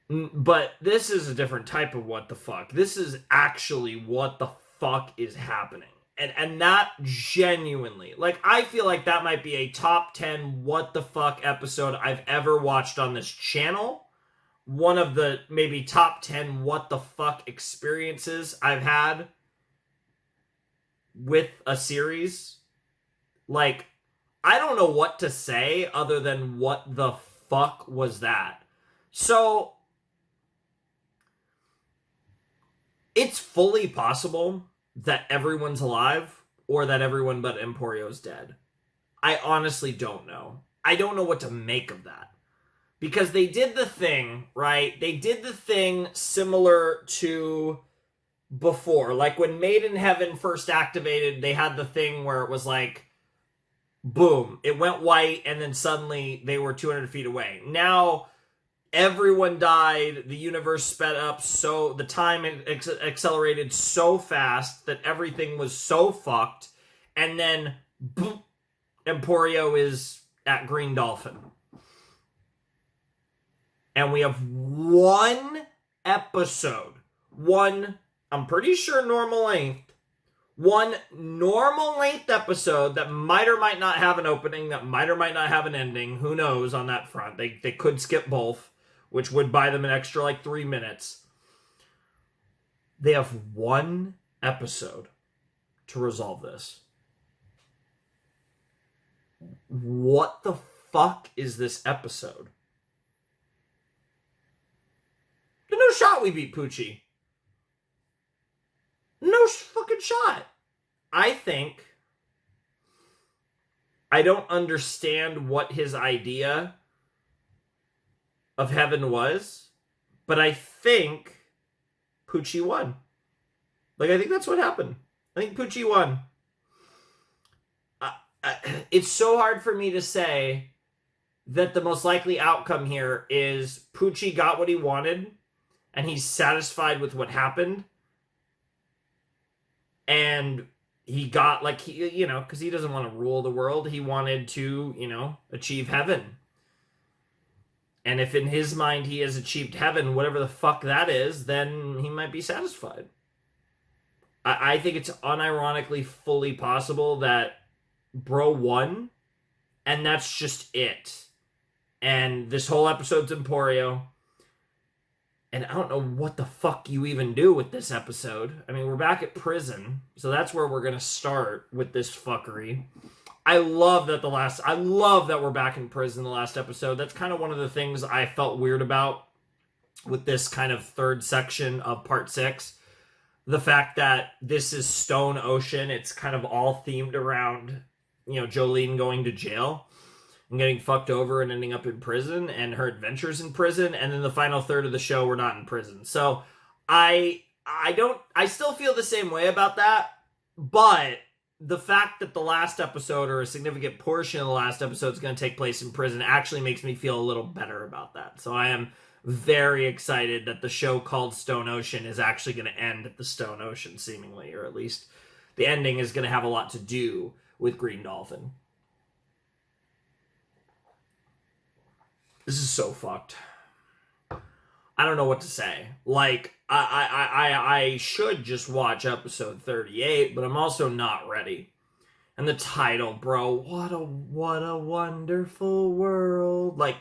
But this is a different type of what the fuck. This is actually what the fuck is happening. And that genuinely, like, I feel like that might be a top 10 what the fuck episode I've ever watched on this channel. One of the maybe top 10 what the fuck experiences I've had with a series. Like, I don't know what to say other than what the fuck was that. So it's fully possible that everyone's alive or that everyone but Emporio's dead. I honestly don't know. I don't know what to make of that. Because they did the thing, right? They did the thing similar to before. Like when Made in Heaven first activated, they had the thing where it was like, boom, it went white and then suddenly they were 200 feet away. Now everyone died, the universe sped up, so the time accelerated so fast that everything was so fucked, and then boom, Emporio is at Green Dolphin. And we have one episode, I'm pretty sure normal length, one normal length episode that might or might not have an opening, that might or might not have an ending, who knows on that front. They could skip both, which would buy them an extra like 3 minutes. They have one episode to resolve this. What the fuck is this episode? There's no shot we beat Poochie. No fucking shot. I don't understand what his idea of heaven was, but I think Poochie won. Like, I think that's what happened. I think Poochie won. It's so hard for me to say that the most likely outcome here is Poochie got what he wanted, and he's satisfied with what happened, and he got, like, he, because he doesn't want to rule the world, he wanted to, achieve heaven. And if in his mind he has achieved heaven, whatever the fuck that is, then he might be satisfied. I think it's unironically fully possible that bro won, and that's just it. And this whole episode's Emporio. And I don't know what the fuck you even do with this episode. I mean, we're back at prison, so that's where we're going to start with this fuckery. I love that we're back in prison the last episode. That's kind of one of the things I felt weird about with this kind of third section of part 6. The fact that this is Stone Ocean, it's kind of all themed around, Jolene going to jail and getting fucked over and ending up in prison and her adventures in prison. And then the final third of the show, we're not in prison. So I still feel the same way about that, but the fact that the last episode, or a significant portion of the last episode, is going to take place in prison actually makes me feel a little better about that. So I am very excited that the show called Stone Ocean is actually going to end at the Stone Ocean, seemingly, or at least the ending is going to have a lot to do with Green Dolphin. This is so fucked. I don't know what to say. Like, I should just watch episode 38, but I'm also not ready. And the title, bro, what a wonderful world. Like,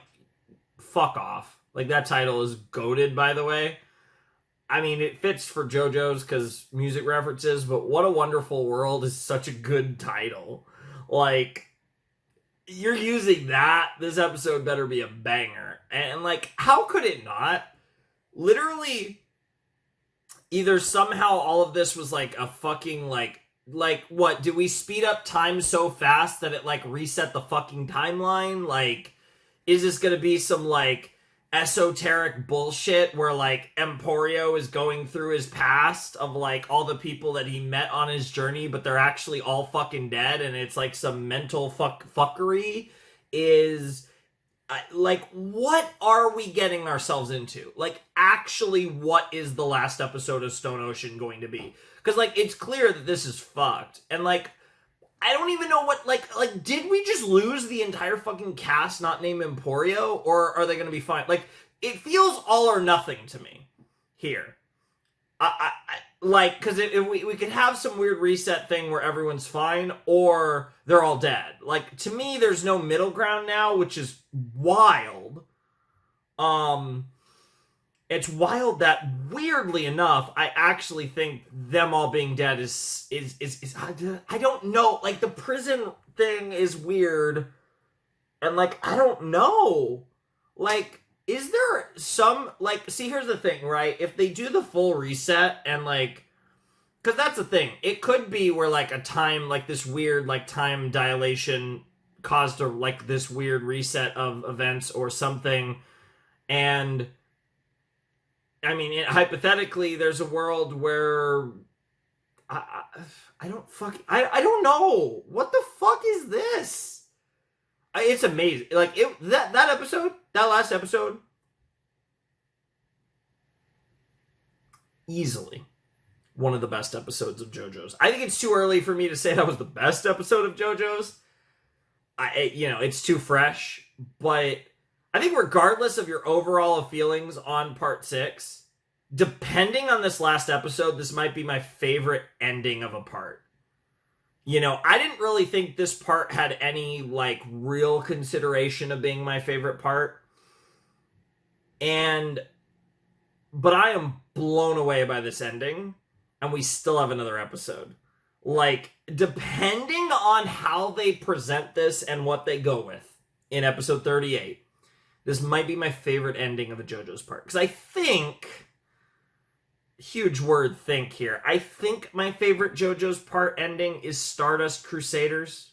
fuck off. Like, that title is goated, by the way. I mean, it fits for JoJo's because music references, but What a Wonderful World is such a good title. Like, you're using that, this episode better be a banger. And, like, how could it not? Literally, either somehow all of this was, like, a fucking, like, what? Did we speed up time so fast that it, like, reset the fucking timeline? Like, is this gonna be some, like, esoteric bullshit where, like, Emporio is going through his past of, like, all the people that he met on his journey, but they're actually all fucking dead, and it's, like, some mental fuckery? Like, what are we getting ourselves into? Like, actually, what is the last episode of Stone Ocean going to be? Because, like, it's clear that this is fucked. And, like, I don't even know what, like, did we just lose the entire fucking cast not named Emporio? Or are they going to be fine? Like, it feels all or nothing to me here. Like, because if we could have some weird reset thing where everyone's fine, or they're all dead. Like, to me, there's no middle ground now, which is wild. It's wild that, weirdly enough, I actually think them all being dead is I don't know. Like, the prison thing is weird. And, like, I don't know. Like, is there some, like, see, here's the thing, right? If they do the full reset and, like, because that's the thing. It could be where, like, a time, like, this weird, like, time dilation caused a, like, this weird reset of events or something. And I mean, hypothetically, there's a world where I don't know. What the fuck is this? It's amazing. Like, that episode, that last episode, easily one of the best episodes of JoJo's. I think it's too early for me to say that was the best episode of JoJo's. It's too fresh, but I think regardless of your overall feelings on part 6, depending on this last episode, this might be my favorite ending of a part. I didn't really think this part had any, like, real consideration of being my favorite part. But I am blown away by this ending, and we still have another episode. Like, depending on how they present this and what they go with in episode 38, this might be my favorite ending of a JoJo's part. Because I think, huge word think here, I think my favorite JoJo's part ending is Stardust Crusaders.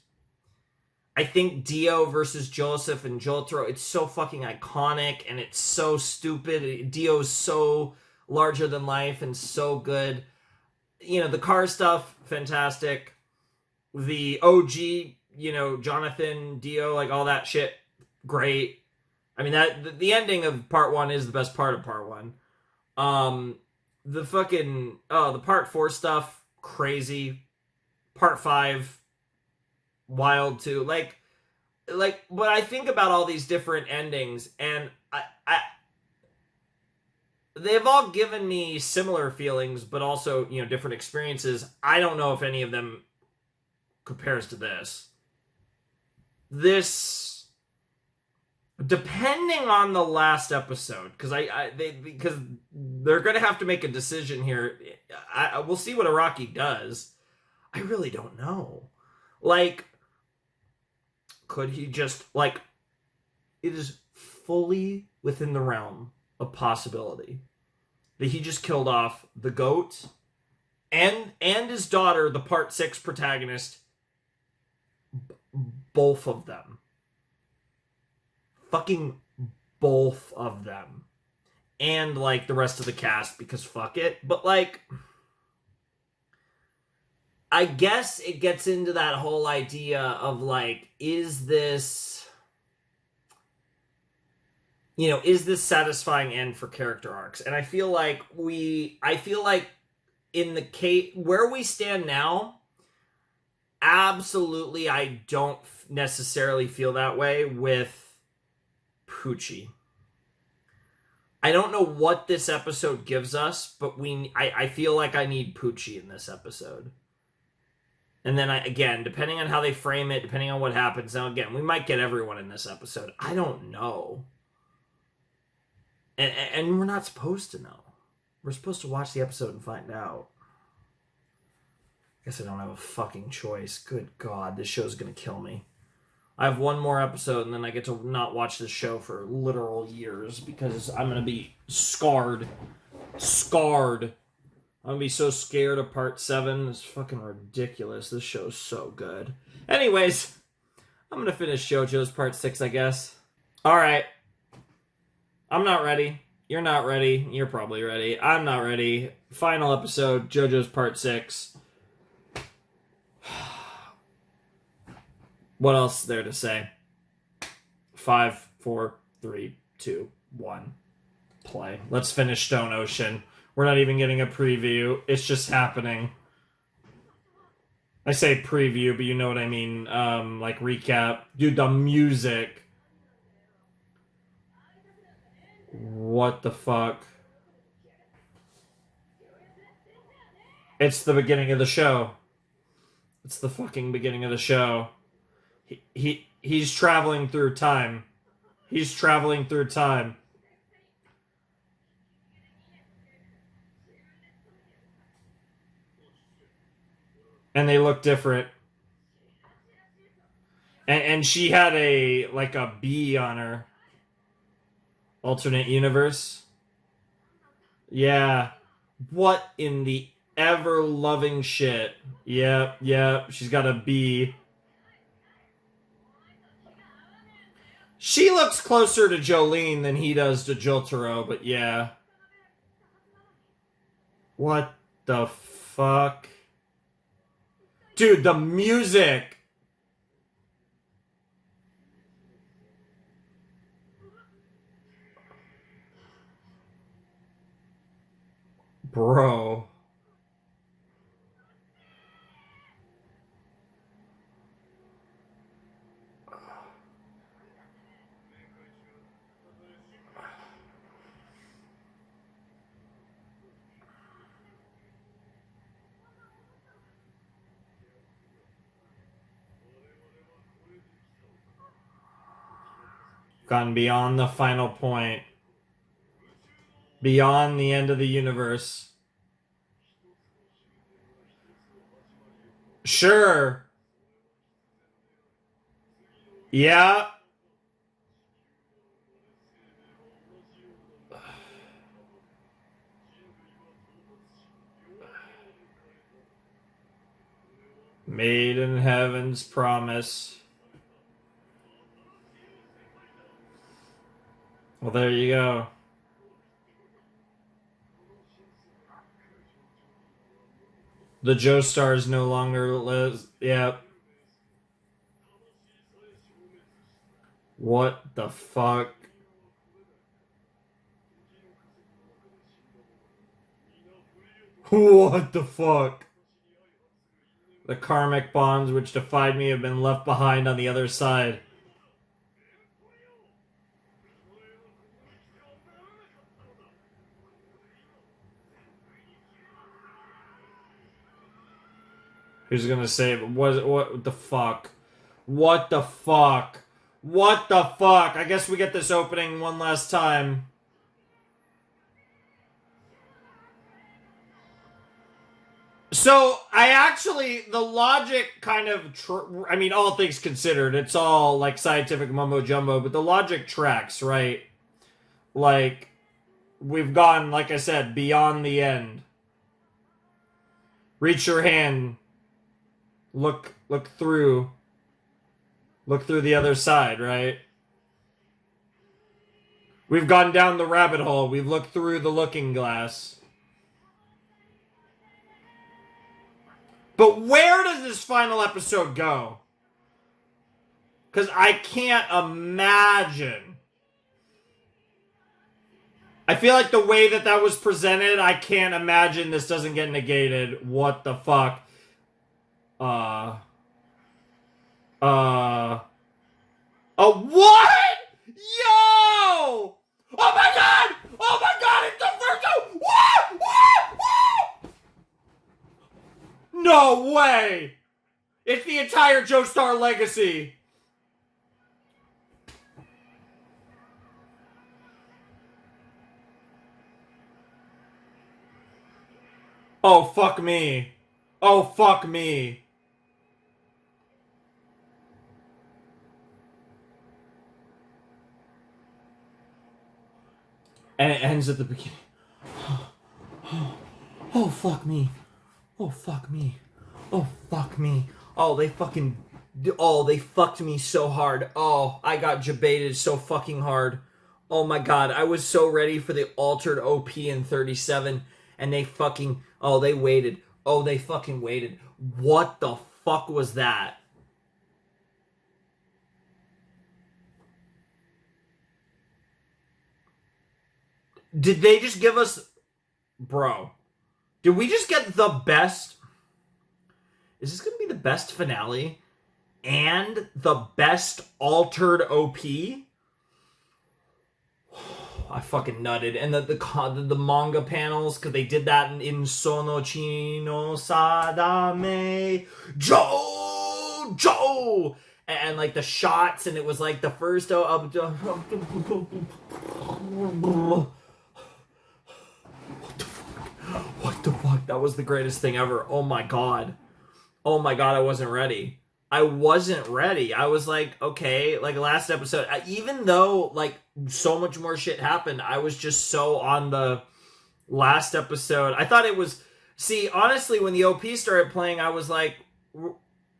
I think Dio versus Joseph and Jotaro, it's so fucking iconic and it's so stupid. Dio's so larger than life and so good. The car stuff, fantastic. The OG, Jonathan, Dio, like all that shit, great. I mean, the ending of part 1 is the best part of part 1. The part 4 stuff, crazy. Part 5, wild too. Like when I think about all these different endings, and they've all given me similar feelings, but also, different experiences. I don't know if any of them compares to this. This, depending on the last episode, because because they're gonna have to make a decision here. We'll see what Araki does. I really don't know. Like, could he just, like, it is fully within the realm of possibility that he just killed off the goat and his daughter, the part 6 protagonist, both of them. Fucking both of them. And, like, the rest of the cast, because fuck it. But, like, I guess it gets into that whole idea of, like, is this satisfying end for character arcs? And I feel like in the case where we stand now, absolutely I don't necessarily feel that way with Poochie. I don't know what this episode gives us, but I feel like I need Poochie in this episode. And then again, depending on how they frame it, depending on what happens, now again, we might get everyone in this episode. I don't know. And we're not supposed to know. We're supposed to watch the episode and find out. I guess I don't have a fucking choice. Good God, this show's gonna kill me. I have one more episode and then I get to not watch this show for literal years because I'm gonna be scarred. Scarred. I'm gonna be so scared of part 7. It's fucking ridiculous. This show's so good. Anyways, I'm gonna finish JoJo's part 6, I guess. Alright. I'm not ready. You're not ready. You're probably ready. I'm not ready. Final episode, JoJo's part 6. What else is there to say? 5, 4, 3, 2, 1. Play. Let's finish Stone Ocean. We're not even getting a preview. It's just happening. I say preview, but you know what I mean. Like recap. Dude, the music. What the fuck? It's the beginning of the show. It's the fucking beginning of the show. He's traveling through time. He's traveling through time. And they look different. And she had a bee on her. Alternate universe. Yeah. What in the ever-loving shit? Yep. She's got a bee. She looks closer to Jolene than he does to Jotaro, but yeah. What the fuck? Dude, the music! Bro. Gone beyond the final point. Beyond the end of the universe. Sure. Yeah. Made in heaven's promise. Well, there you go. The Joestars no longer live. Yep. What the fuck? What the fuck? The karmic bonds which defied me have been left behind on the other side. Who's gonna save it? What the fuck? What the fuck? What the fuck? I guess we get this opening one last time. So, the logic kind of, I mean, all things considered, it's all, like, scientific mumbo-jumbo, but the logic tracks, right? Like, we've gone, like I said, beyond the end. Reach your hand. Look through. Look through the other side, right? We've gone down the rabbit hole. We've looked through the looking glass. But where does this final episode go? Because I can't imagine. I feel like the way that was presented, I can't imagine this doesn't get negated. What the fuck? Oh, what? Yo! Oh my god! Oh my god, it's the first one! Woo! No way! the entire Joestar legacy. Oh, fuck me. Oh, fuck me. And it ends at the beginning. Oh, fuck me. Oh, fuck me. Oh, fuck me. Oh, they fucking... Oh, they fucked me so hard. Oh, I got jebaited so fucking hard. Oh my god, I was so ready for the altered OP in 37, and they fucking... Oh, they waited. Oh, they fucking waited. What the fuck was that? Did they just give us... Bro. Did we just get the best... Is this going to be the best finale? And the best altered OP? I fucking nutted. And the manga panels, because they did that in Sono Chino Sadame JoJo! And like the shots, and it was like the first... What the fuck? That was the greatest thing ever. Oh my god. Oh my god, I wasn't ready. I wasn't ready. I was like, okay, like last episode, even though like so much more shit happened, I was just so on the last episode. I thought it was, see, honestly, when the OP started playing, I was like,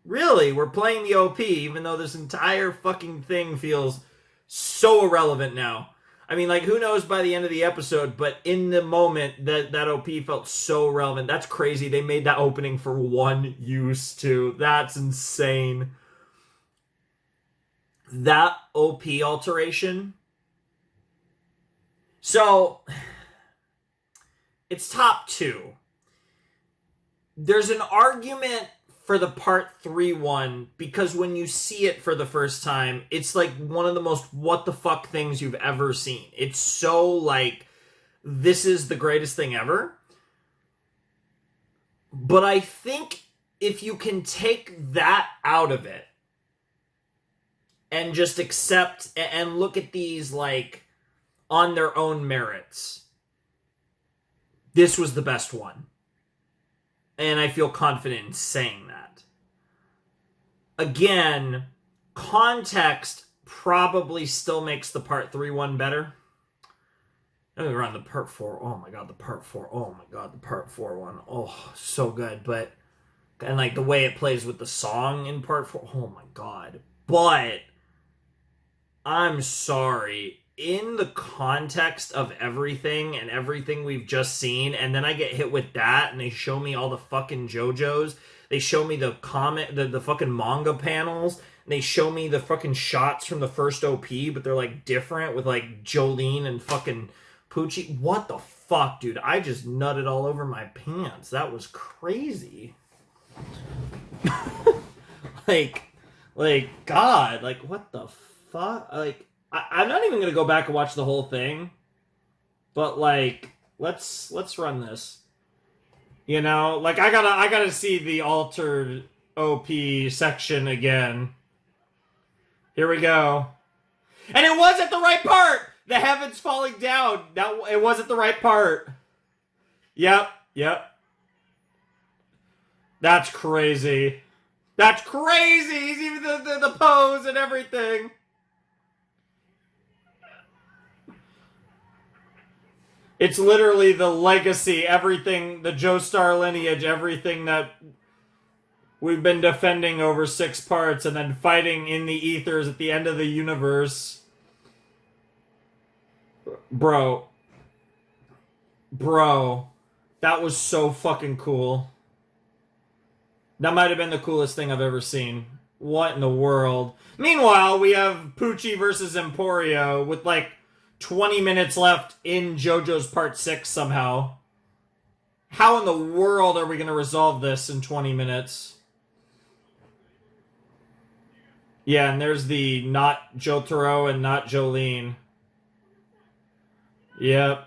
really? We're playing the OP, even though this entire fucking thing feels so irrelevant now. I mean, like, who knows by the end of the episode, but in the moment, that OP felt so relevant. That's crazy. They made that opening for one use, too. That's insane. That OP alteration. So, it's top 2. There's an argument for the part 3 one, because when you see it for the first time, it's like one of the most what the fuck things you've ever seen. It's so like, this is the greatest thing ever. But I think if you can take that out of it and just accept and look at these like on their own merits, this was the best one. And I feel confident in saying that. Again, context probably still makes the part 3 one better. We're on the part 4. Oh my god, the part 4. Oh my god, the part 4 one. Oh, so good. But, and like the way it plays with the song in part 4. Oh my god. But, I'm sorry. In the context of everything and everything we've just seen, and then I get hit with that, and they show me all the fucking JoJo's. They show me the the fucking manga panels, and they show me the fucking shots from the first OP, but they're like different with like Jolene and fucking Poochie. What the fuck, dude? I just nutted all over my pants. That was crazy. like, God, like, what the fuck? Like, I'm not even gonna go back and watch the whole thing, but like, let's run this. You know, like I gotta see the altered OP section again. Here we go, and it was at the right part. The heavens falling down. It was at the right part. Yep. That's crazy. That's crazy. Even the pose and everything. It's literally the legacy, everything, the Joestar lineage, everything that we've been defending over 6 parts and then fighting in the ethers at the end of the universe. Bro, that was so fucking cool. That might have been the coolest thing I've ever seen. What in the world? Meanwhile, we have Poochie versus Emporio with like 20 minutes left in JoJo's Part 6 somehow. How in the world are we going to resolve this in 20 minutes? Yeah, and there's the not Jotaro and not Jolene. Yep.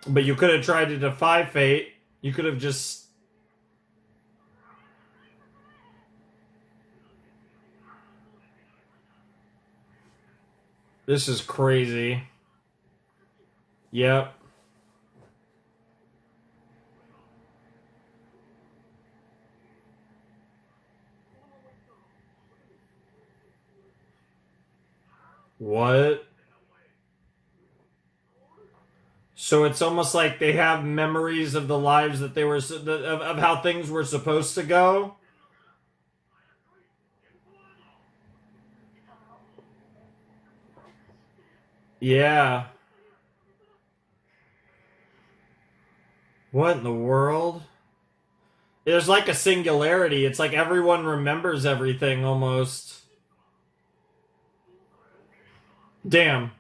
But you could have tried to defy fate. You could have just... This is crazy. Yep. What? So it's almost like they have memories of the lives that they were of how things were supposed to go. Yeah. What in the world? There's like a singularity. It's like everyone remembers everything almost. Damn.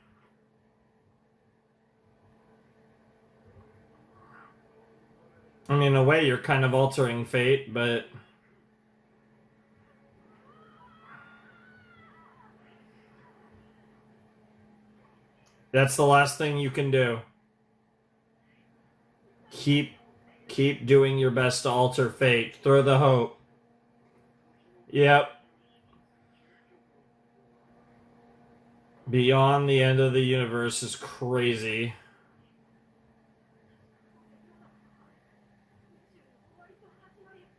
I mean, in a way, you're kind of altering fate, but that's the last thing you can do. Keep keep doing your best to alter fate. Throw the hope. Yep. Beyond the end of the universe is crazy.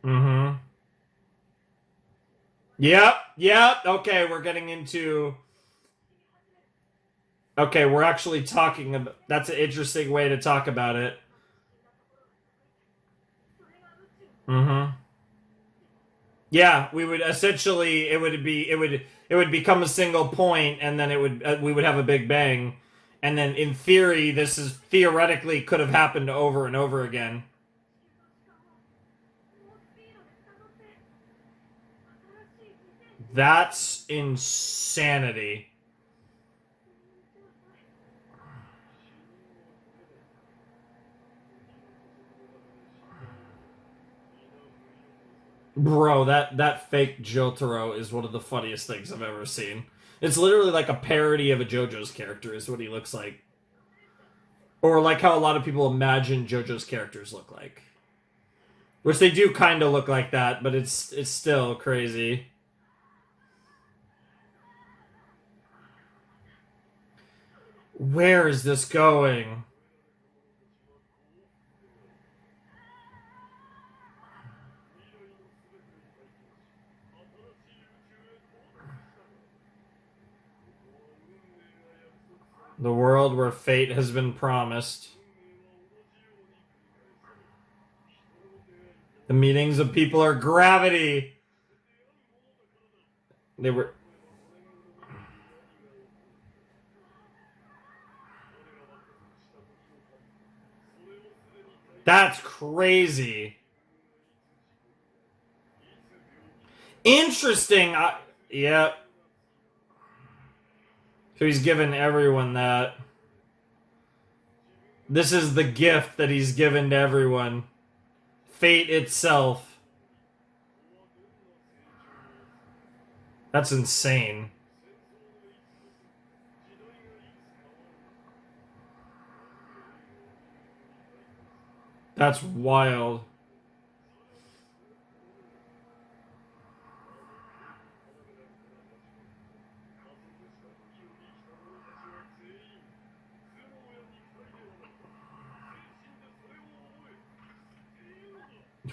Mm-hmm. Yep. Yep. Okay, we're getting into... Okay, we're actually talking about... That's an interesting way to talk about it. Mm-hmm. Yeah, we would essentially... It would become a single point, and then it would... we would have a big bang. And then, in theory, this is... Theoretically could have happened over and over again. That's insanity. Bro, that fake Jotaro is one of the funniest things I've ever seen. It's literally like a parody of a JoJo's character is what he looks like. Or like how a lot of people imagine JoJo's characters look like. Which they do kind of look like that, but it's still crazy. Where is this going? The world where fate has been promised. The meanings of people are gravity. They were... That's crazy. Interesting. Yep. So he's given everyone that. This is the gift that he's given to everyone. Fate itself. That's insane. That's wild.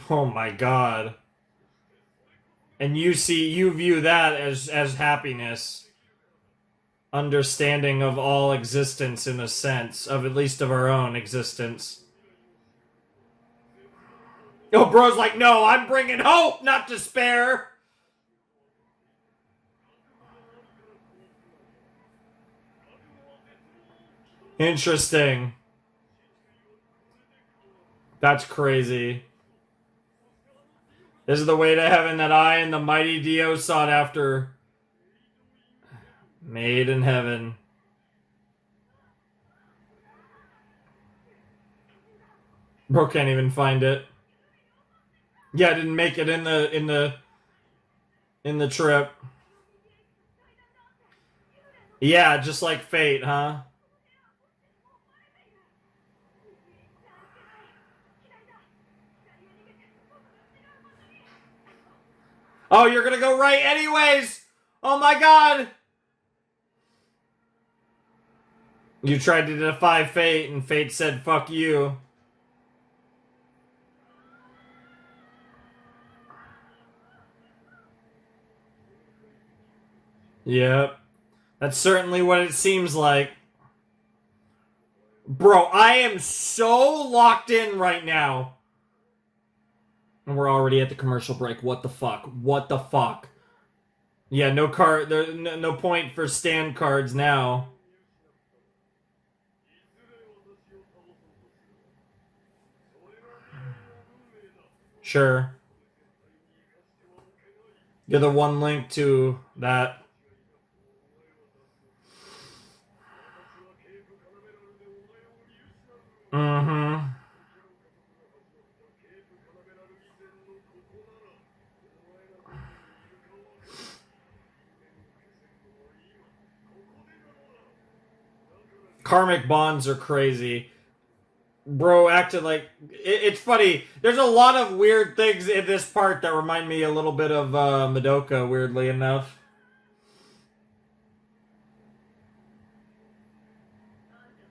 Oh my god. And you view that as happiness. Understanding of all existence in a sense, of at least of our own existence. Oh, bro's like, no, I'm bringing hope, not despair. Interesting. That's crazy. This is the way to heaven that I and the mighty Dio sought after. Made in heaven. Bro can't even find it. Yeah, I didn't make it in the trip. Yeah, just like fate, huh? Oh, you're gonna go right anyways! Oh my god! You tried to defy fate, and fate said, fuck you. Yep. That's certainly what it seems like. Bro, I am so locked in right now. And we're already at the commercial break. What the fuck? What the fuck? Yeah, no card. There's no point for stand cards now. Sure. You're the one link to that. Mm-hmm. Karmic bonds are crazy. Bro acted like... It's funny. There's a lot of weird things in this part that remind me a little bit of Madoka, weirdly enough.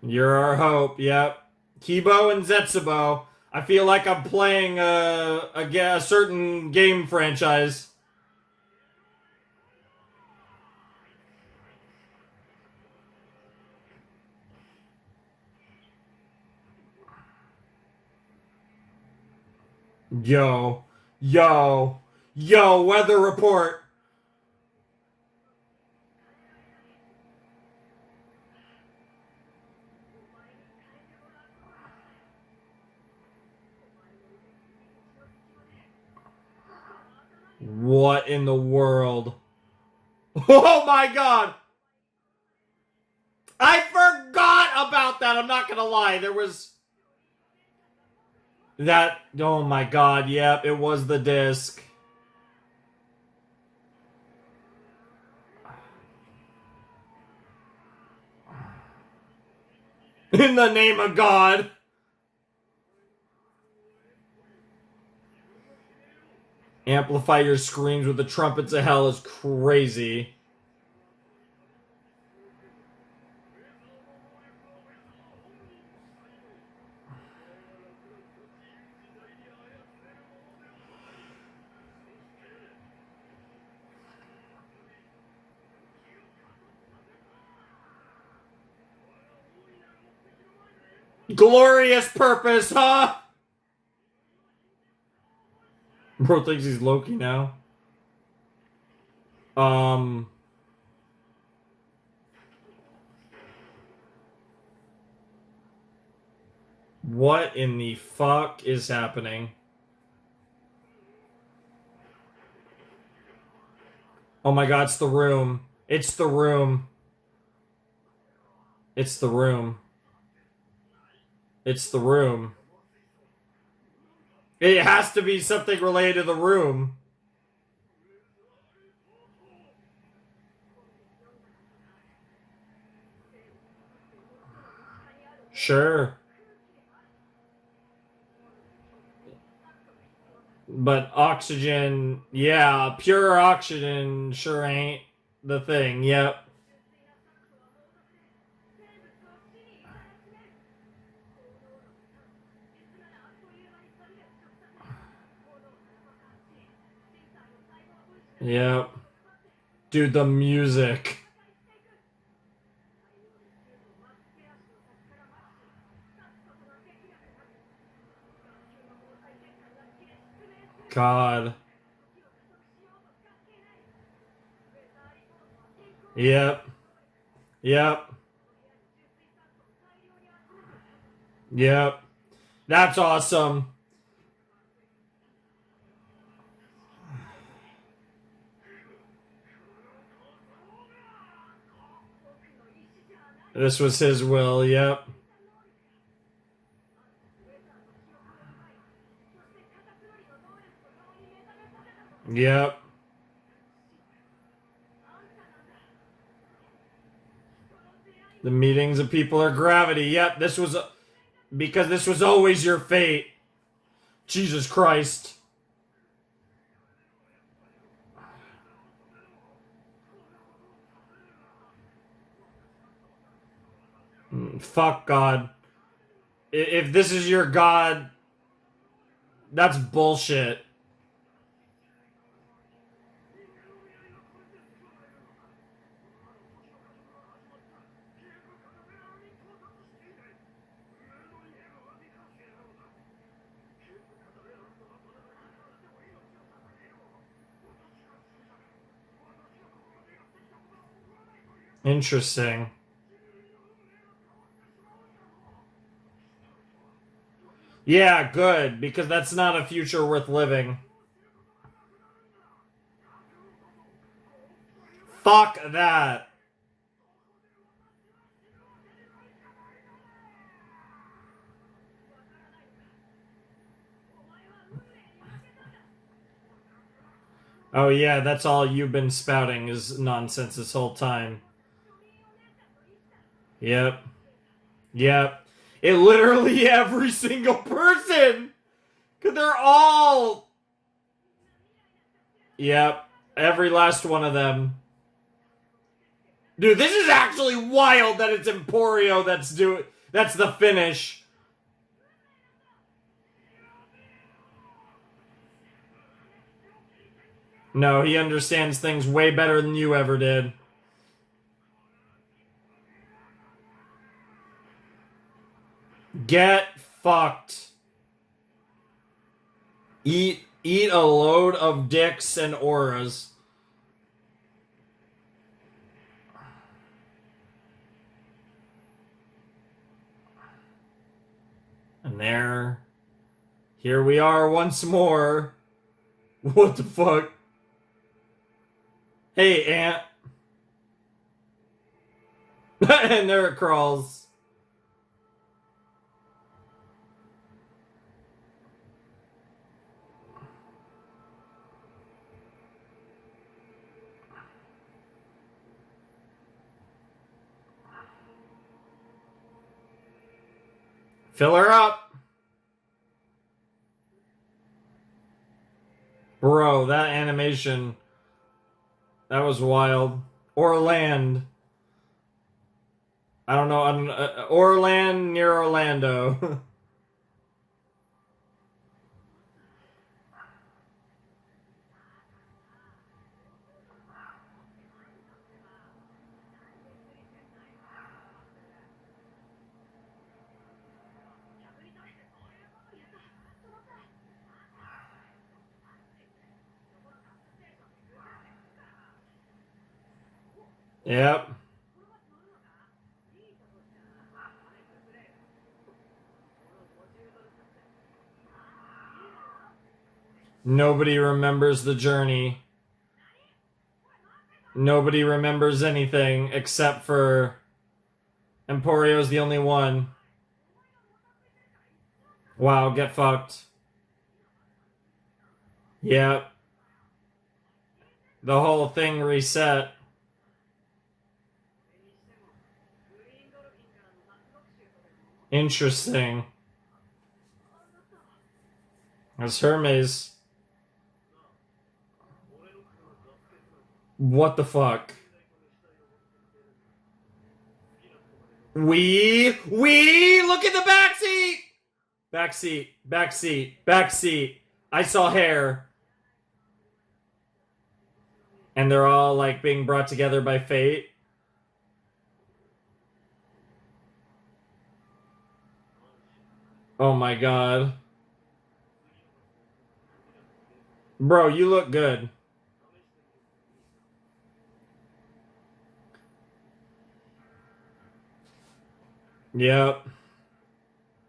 You're our hope, yep. Kibo and Zetsubo. I feel like I'm playing a certain game franchise. Yo. Yo. Yo, weather report. What in the world? Oh my god! I forgot about that! I'm not gonna lie, there was... That... Oh my god, yep, it was the disc. In the name of God! Amplify your screams with the trumpets of hell is crazy. Glorious purpose, huh? Bro thinks he's Loki now. What in the fuck is happening? Oh my god, it's the room. It's the room. It's the room. It's the room. It has to be something related to the room. Sure. But oxygen, yeah, pure oxygen sure ain't the thing. Yep. Yep. Dude, the music. God. Yep. Yep. Yep. That's awesome. This was his will, yep. Yep. The meetings of people are gravity. Yep, this was... Because this was always your fate. Jesus Christ. Fuck God. If this is your God, that's bullshit. Interesting. Yeah, good, because that's not a future worth living. Fuck that. Oh yeah, that's all you've been spouting is nonsense this whole time. Yep. Yep. It literally every single person. Cause they're all. Yep. Every last one of them. Dude, this is actually wild that it's Emporio that's the finish. No, he understands things way better than you ever did. Get fucked. Eat a load of dicks and auras. And here we are once more. What the fuck? Hey, ant. And there it crawls. Fill her up. Bro, that animation. That was wild. Orland. I don't know. Orland near Orlando. Yep. Nobody remembers the journey. Nobody remembers anything except for Emporio's the only one. Wow, get fucked. Yep. The whole thing reset. Interesting. That's Hermes. What the fuck? Look at the backseat! Backseat. I saw hair. And they're all like being brought together by fate. Oh my god. Bro, you look good. Yep.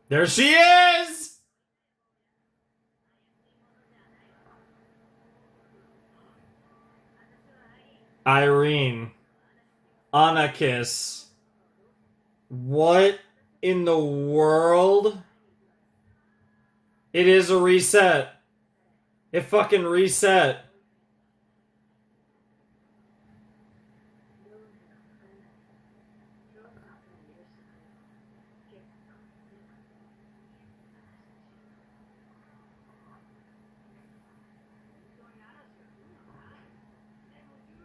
There she is! Irene. Anakis. What in the world? It is a reset. It fucking reset.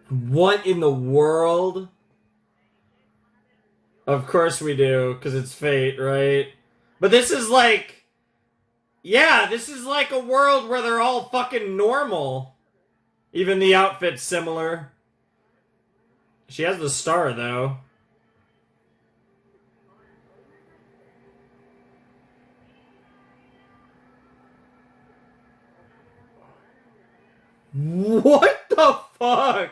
What in the world? Of course we do, because it's fate, right? But this is like... Yeah, this is like a world where they're all fucking normal. Even the outfit's similar. She has the star, though. What the fuck?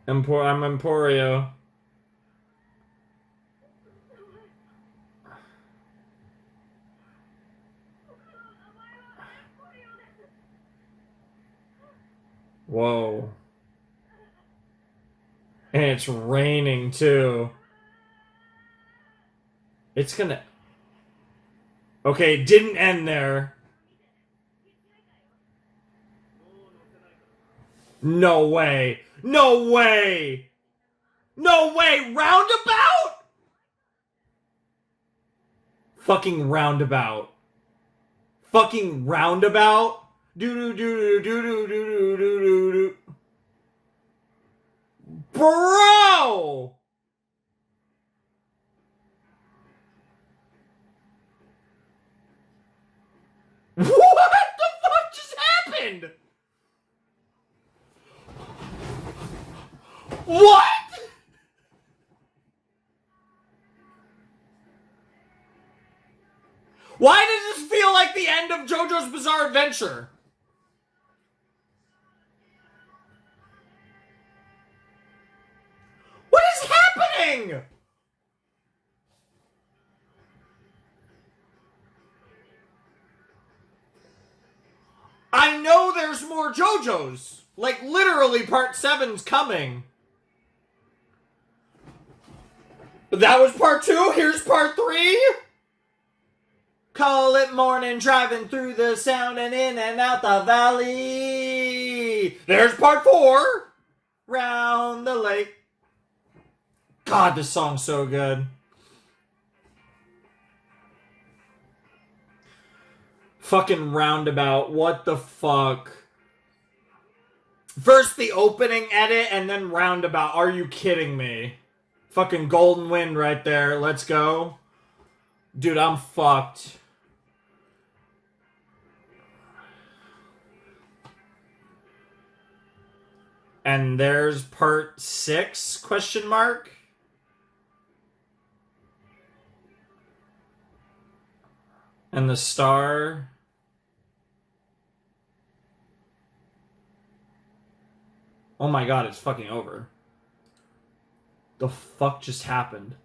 I'm Emporio. Whoa. And it's raining, too. It's gonna... Okay, didn't end there. No way. No way. No way. Roundabout? Fucking roundabout. Fucking roundabout? Do. Bro! What the fuck just happened? What? Why does this feel like the end of JoJo's Bizarre Adventure? What is happening? I know there's more JoJo's. Like, literally, part 7's coming. But that was part 2? Here's part 3? Call it morning, driving through the sound and in and out the valley. There's part 4. Round the lake. God, this song's so good. Fucking roundabout. What the fuck? First the opening edit and then roundabout. Are you kidding me? Fucking golden wind right there. Let's go. Dude, I'm fucked. And there's part 6, question mark? And the star. Oh my god, it's fucking over. The fuck just happened?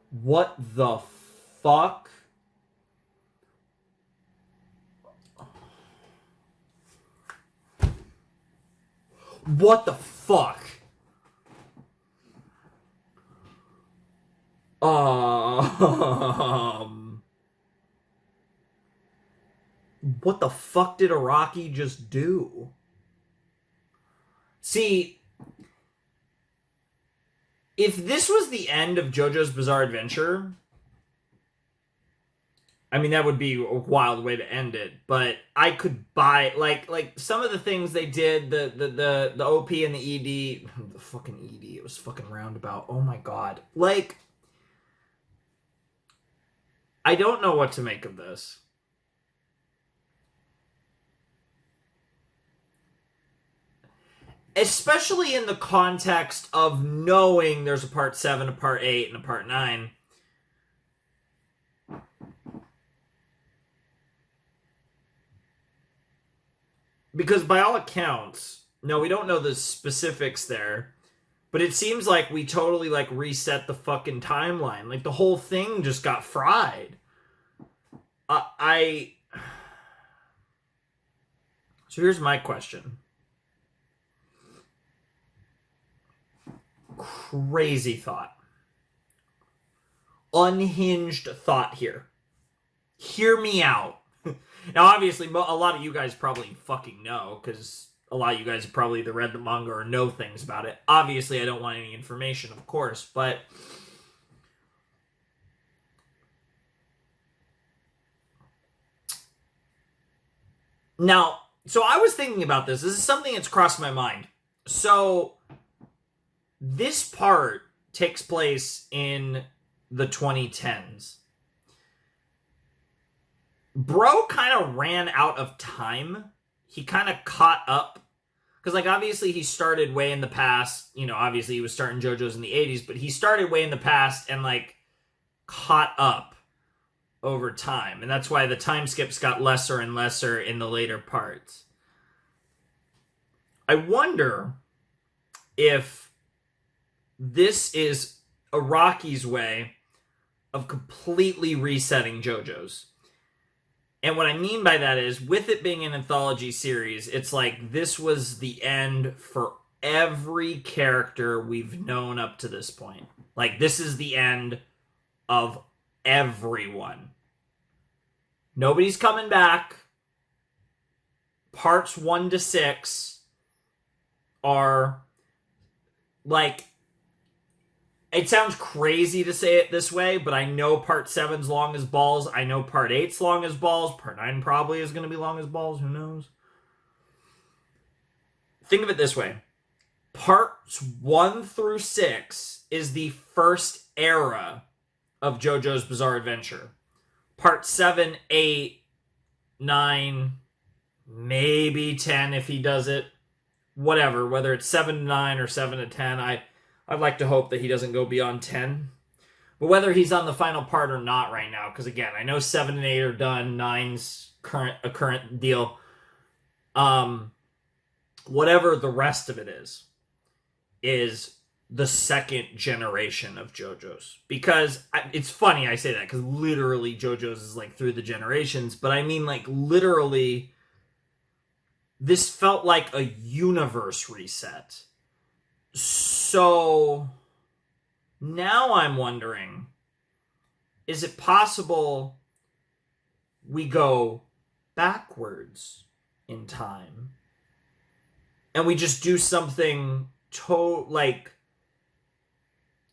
What the fuck? What the fuck? What the fuck did Araki just do? See, if this was the end of JoJo's Bizarre Adventure, I mean, that would be a wild way to end it, but I could buy, like some of the things they did, the OP and the ED, the fucking ED, it was fucking roundabout, oh my god. Like, I don't know what to make of this. Especially in the context of knowing there's a part 7, a part 8, and a part 9. Because by all accounts, no, we don't know the specifics there, but it seems like we totally, like, reset the fucking timeline. Like, the whole thing just got fried. So here's my question. Crazy thought. Unhinged thought here. Hear me out. Now, obviously, a lot of you guys probably fucking know, because a lot of you guys have probably either read the manga or know things about it. Obviously, I don't want any information, of course, but Now, so I was thinking about this. This is something that's crossed my mind. So this part takes place in the 2010s. Bro kind of ran out of time. He kind of caught up. Because, like, obviously he started way in the past. You know, obviously he was starting JoJo's in the 80s, but he started way in the past and, like, caught up over time. And that's why the time skips got lesser and lesser in the later parts. I wonder if this is Araki's way of completely resetting JoJo's. And what I mean by that is, with it being an anthology series, it's like this was the end for every character we've known up to this point. Like, this is the end of everyone. Nobody's coming back. Parts 1 to 6 are, like, it sounds crazy to say it this way, but I know part 7's long as balls. I know part 8's long as balls. Part 9 probably is going to be long as balls. Who knows? Think of it this way. Parts 1 through 6 is the first era of JoJo's Bizarre Adventure. Part 7, 8, 9, maybe 10 if he does it. Whatever, whether it's 7 to 9 or 7 to 10, I'd like to hope that he doesn't go beyond 10. But whether he's on the final part or not right now, because again, I know 7 and 8 are done, 9's a current deal. Whatever the rest of it is the second generation of JoJo's. Because it's funny I say that, because literally JoJo's is like through the generations, but I mean like literally this felt like a universe reset. So now I'm wondering, is it possible we go backwards in time and we just do something like,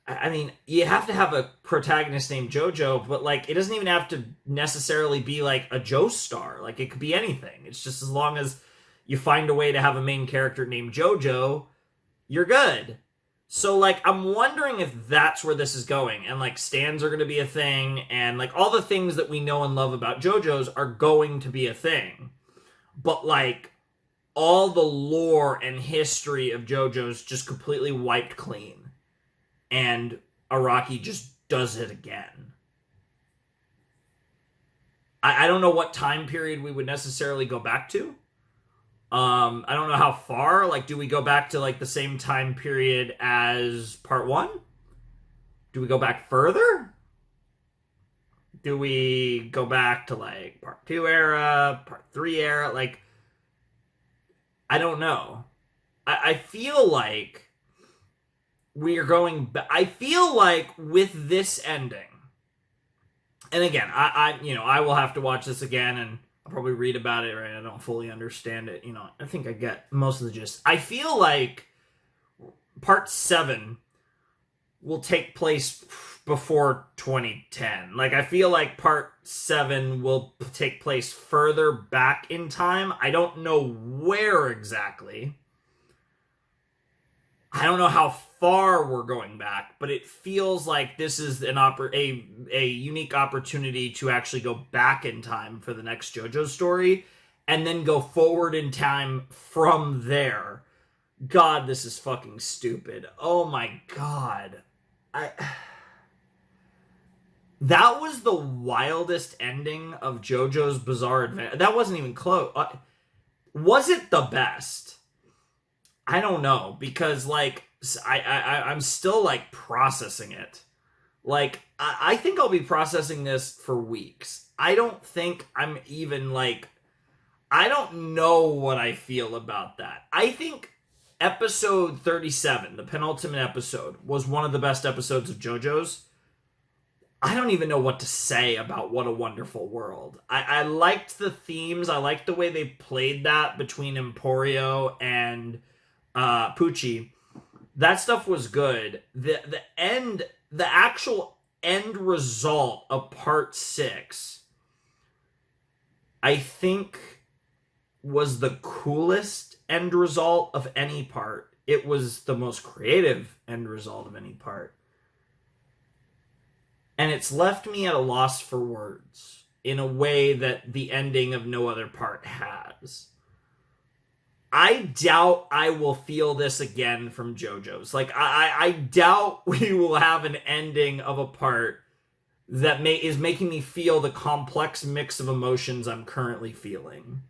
I mean, you have to have a protagonist named JoJo, but like it doesn't even have to necessarily be like a Joestar. Like it could be anything. It's just as long as you find a way to have a main character named JoJo, you're good. So, like, I'm wondering if that's where this is going. And, like, stands are going to be a thing. And, like, all the things that we know and love about JoJo's are going to be a thing. But, like, all the lore and history of JoJo's just completely wiped clean. And Araki just does it again. I don't know what time period we would necessarily go back to. I don't know how far. Like, do we go back to, like, the same time period as part 1? Do we go back further? Do we go back to, like, part 2 era, part 3 era? Like, I don't know. I feel like we are going... I feel like with this ending... And again, I will have to watch this again and I'll probably read about it, right? I don't fully understand it. You know, I think I get most of the gist. I feel like part 7 will take place before 2010. Like, I feel like part 7 will take place further back in time. I don't know where exactly. I don't know how far we're going back, but it feels like this is a unique opportunity to actually go back in time for the next JoJo story and then go forward in time from there. God, this is fucking stupid. Oh my God. That was the wildest ending of JoJo's Bizarre Adventure. That wasn't even close. Was it the best? I don't know, because, like, I'm still, like, processing it. Like, I think I'll be processing this for weeks. I don't think I'm even, like... I don't know what I feel about that. I think episode 37, the penultimate episode, was one of the best episodes of JoJo's. I don't even know what to say about What a Wonderful World. I liked the themes. I liked the way they played that between Emporio and Pucci. That stuff was good. The actual end result of part 6, I think was the coolest end result of any part. It was the most creative end result of any part. And it's left me at a loss for words in a way that the ending of no other part has. I doubt I will feel this again from JoJo's. Like, I doubt we will have an ending of a part that is making me feel the complex mix of emotions I'm currently feeling.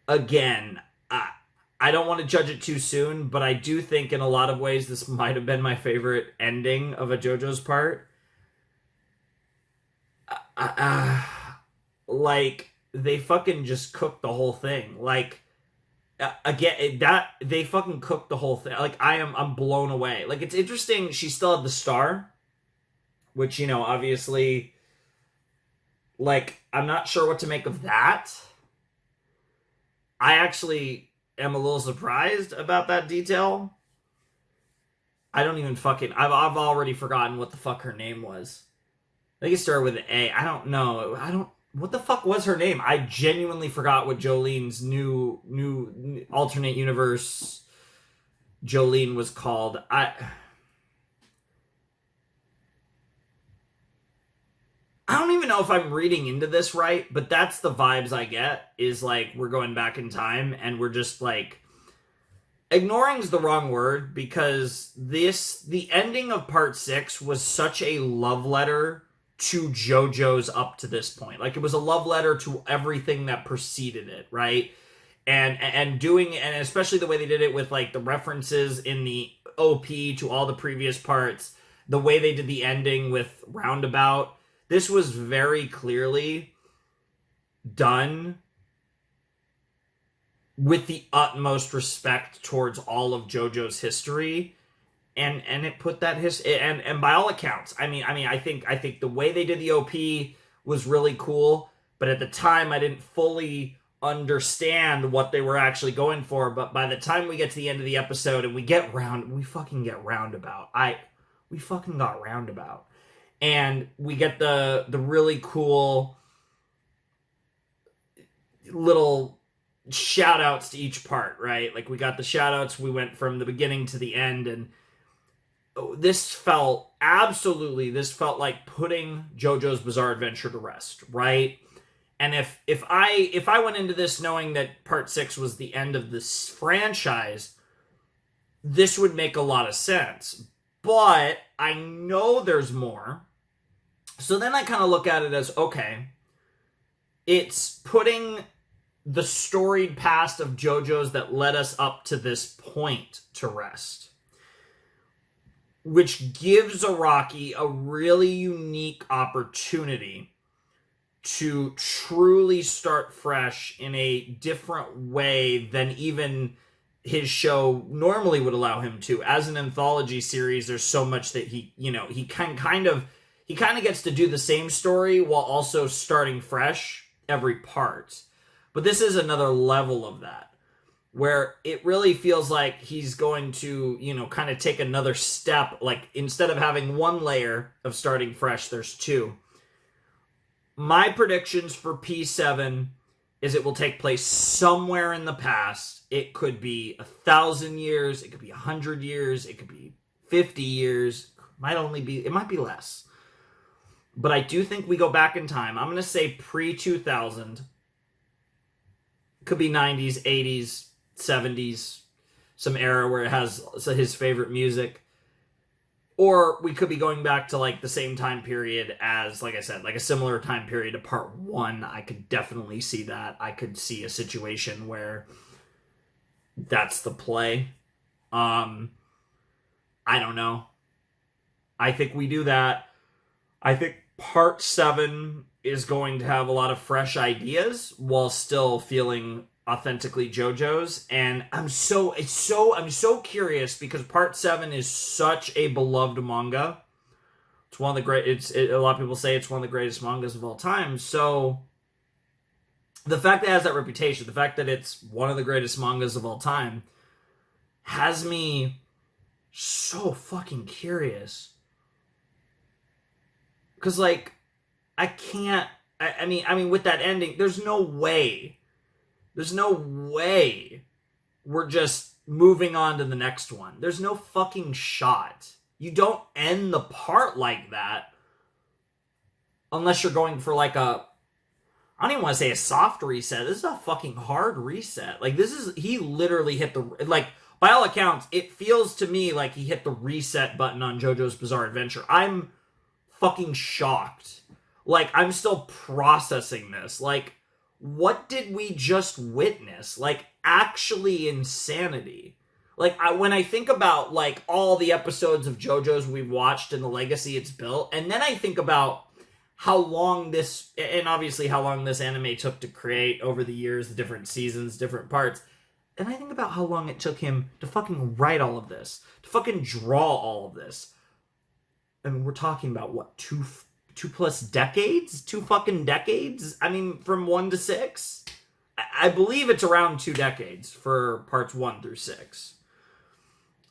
Again, I don't want to judge it too soon, but I do think in a lot of ways this might have been my favorite ending of a JoJo's part. Like, they fucking just cooked the whole thing. Like, again, that they fucking cooked the whole thing. Like, I'm blown away. Like, it's interesting. She still had the star, which, you know, obviously, like, I'm not sure what to make of that. I actually am a little surprised about that detail. I don't even fucking... I've already forgotten what the fuck her name was. I think it started with an A. I don't know. What the fuck was her name? I genuinely forgot what Jolene's new alternate universe Jolene was called. I don't even know if I'm reading into this right, but that's the vibes I get, is like we're going back in time and we're just like... Ignoring is the wrong word, because the ending of part 6 was such a love letter to JoJo's up to this point. Like, it was a love letter to everything that preceded it, right? And especially the way they did it with like the references in the OP to all the previous parts, the way they did the ending with Roundabout. This was very clearly done with the utmost respect towards all of JoJo's history, and it put that and by all accounts, I think the way they did the OP was really cool, but at the time I didn't fully understand what they were actually going for. But by the time we get to the end of the episode and we fucking get Roundabout. We fucking got Roundabout. And we get the really cool little shout outs to each part, right? Like, we got the shout outs, we went from the beginning to the end, and this felt like putting JoJo's Bizarre Adventure to rest, right? And if I went into this knowing that part 6 was the end of this franchise, this would make a lot of sense. But I know there's more. So then I kind of look at it as, okay, it's putting the storied past of JoJo's that led us up to this point to rest, which gives Araki a really unique opportunity to truly start fresh in a different way than even his show normally would allow him to. As an anthology series, there's so much that he kind of gets to do the same story while also starting fresh every part. But this is another level of that, where it really feels like he's going to, kind of take another step. Like, instead of having one layer of starting fresh, there's two. My predictions for P7 is it will take place somewhere in the past. It could be 1,000 years, it could be 100 years, it could be 50 years, it might be less. But I do think we go back in time. I'm going to say pre-2000. Could be 90s, 80s, 70s, some era where it has his favorite music. Or we could be going back to like the same time period as, like I said, like a similar time period to part 1. I could definitely see that. I could see a situation where that's the play. I don't know. I think we do that. I think part 7 is going to have a lot of fresh ideas while still feeling authentically JoJo's, and I'm so curious, because part 7 is such a beloved manga. It's one of the great. A lot of people say it's one of the greatest mangas of all time. So the fact that it has that reputation, the fact that it's one of the greatest mangas of all time, has me so fucking curious. Because, like, I I mean, with that ending, there's no way we're just moving on to the next one. There's no fucking shot. You don't end the part like that unless you're going for like a, I don't even want to say a soft reset. This is a fucking hard reset. Like, he literally hit the, like, by all accounts, it feels to me like he hit the reset button on JoJo's Bizarre Adventure. I'm fucking shocked. Like, I'm still processing this. Like, what did we just witness? Like, actually insanity. Like, when I think about, like, all the episodes of JoJo's we've watched and the legacy it's built, and then I think about how long this, and obviously how long this anime took to create over the years, the different seasons, different parts, and I think about how long it took him to fucking write all of this, to fucking draw all of this. I mean, we're talking about, what, two plus decades? 2 fucking decades? I mean, from 1 to 6? I believe it's around 2 decades for parts 1 through 6.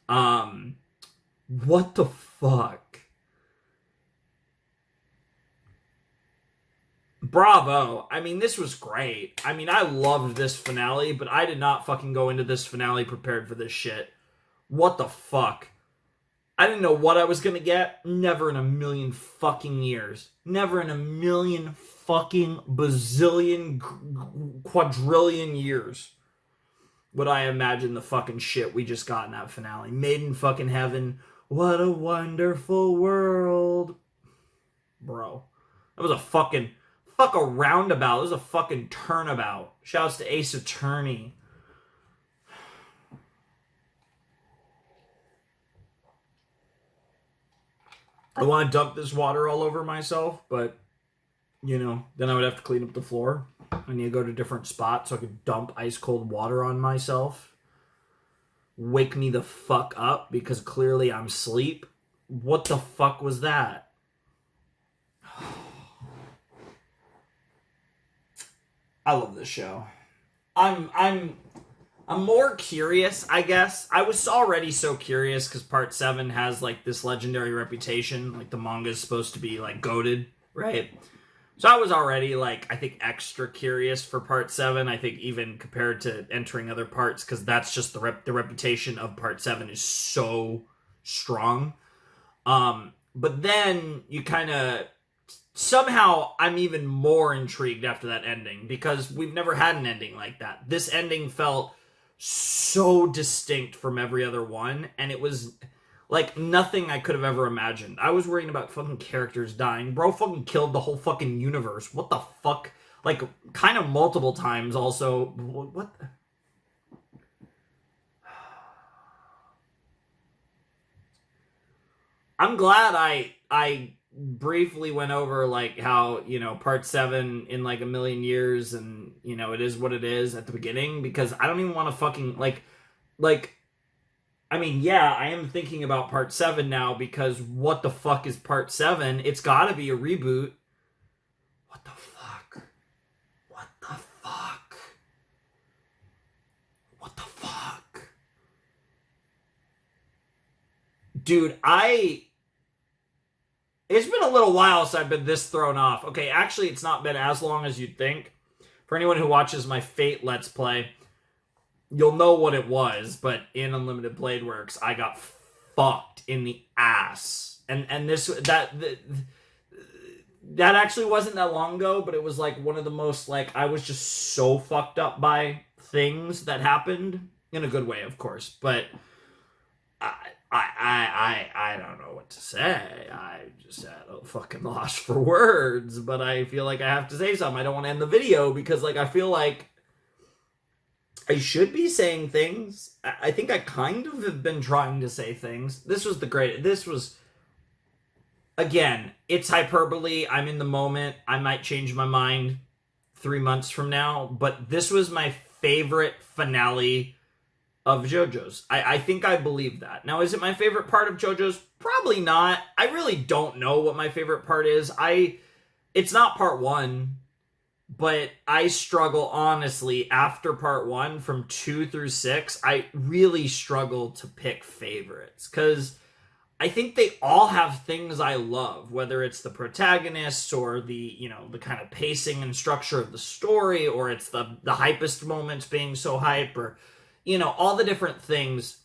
What the fuck? Bravo. I mean, this was great. I mean, I loved this finale, but I did not fucking go into this finale prepared for this shit. What the fuck? I didn't know what I was gonna get. Never in a million fucking years. Never in a million fucking bazillion quadrillion years would I imagine the fucking shit we just got in that finale. Made in fucking heaven. What a wonderful world. Bro. That was a fucking... Fuck a roundabout. It was a fucking turnabout. Shouts to Ace Attorney. I want to dump this water all over myself, but, you know, then I would have to clean up the floor. I need to go to a different spot so I could dump ice cold water on myself. Wake me the fuck up because clearly I'm asleep. What the fuck was that? I love this show. I'm more curious, I guess. I was already so curious because part 7 has like this legendary reputation. Like the manga is supposed to be like goated, right? So I was already like, I think extra curious for part 7. I think even compared to entering other parts, because that's just the reputation of part 7 is so strong. But then you kind of... Somehow, I'm even more intrigued after that ending, because we've never had an ending like that. This ending felt so distinct from every other one, and it was like nothing I could have ever imagined. I was worrying about fucking characters dying. Bro fucking killed the whole fucking universe. What the fuck? Like, kind of multiple times also. What? I'm glad I briefly went over like how, you know, part 7 in like a million years, and you know, it is what it is at the beginning, because I don't even want to fucking like I mean, yeah, I am thinking about part 7 now, because what the fuck is part 7? It's gotta be a reboot. What the fuck? What the fuck? What the fuck? Dude, it's been a little while since I've been this thrown off. Okay, actually, it's not been as long as you'd think. For anyone who watches my Fate Let's Play, you'll know what it was, but in Unlimited Blade Works, I got fucked in the ass. And that actually wasn't that long ago, but it was like one of the most, like, I was just so fucked up by things that happened. In a good way, of course, but... I don't know what to say. I just had a fucking loss for words, but I feel like I have to say something. I don't want to end the video because, like, I feel like I should be saying things. I think I kind of have been trying to say things. This was, again, it's hyperbole. I'm in the moment. I might change my mind 3 months from now, but this was my favorite finale of JoJo's. I think I believe that. Now, is it my favorite part of JoJo's? Probably not. I really don't know what my favorite part is. It's not part 1, but I struggle, honestly, after part 1, from 2 through 6, I really struggle to pick favorites, because I think they all have things I love, whether it's the protagonists or the kind of pacing and structure of the story, or it's the hypest moments being so hype, or, all the different things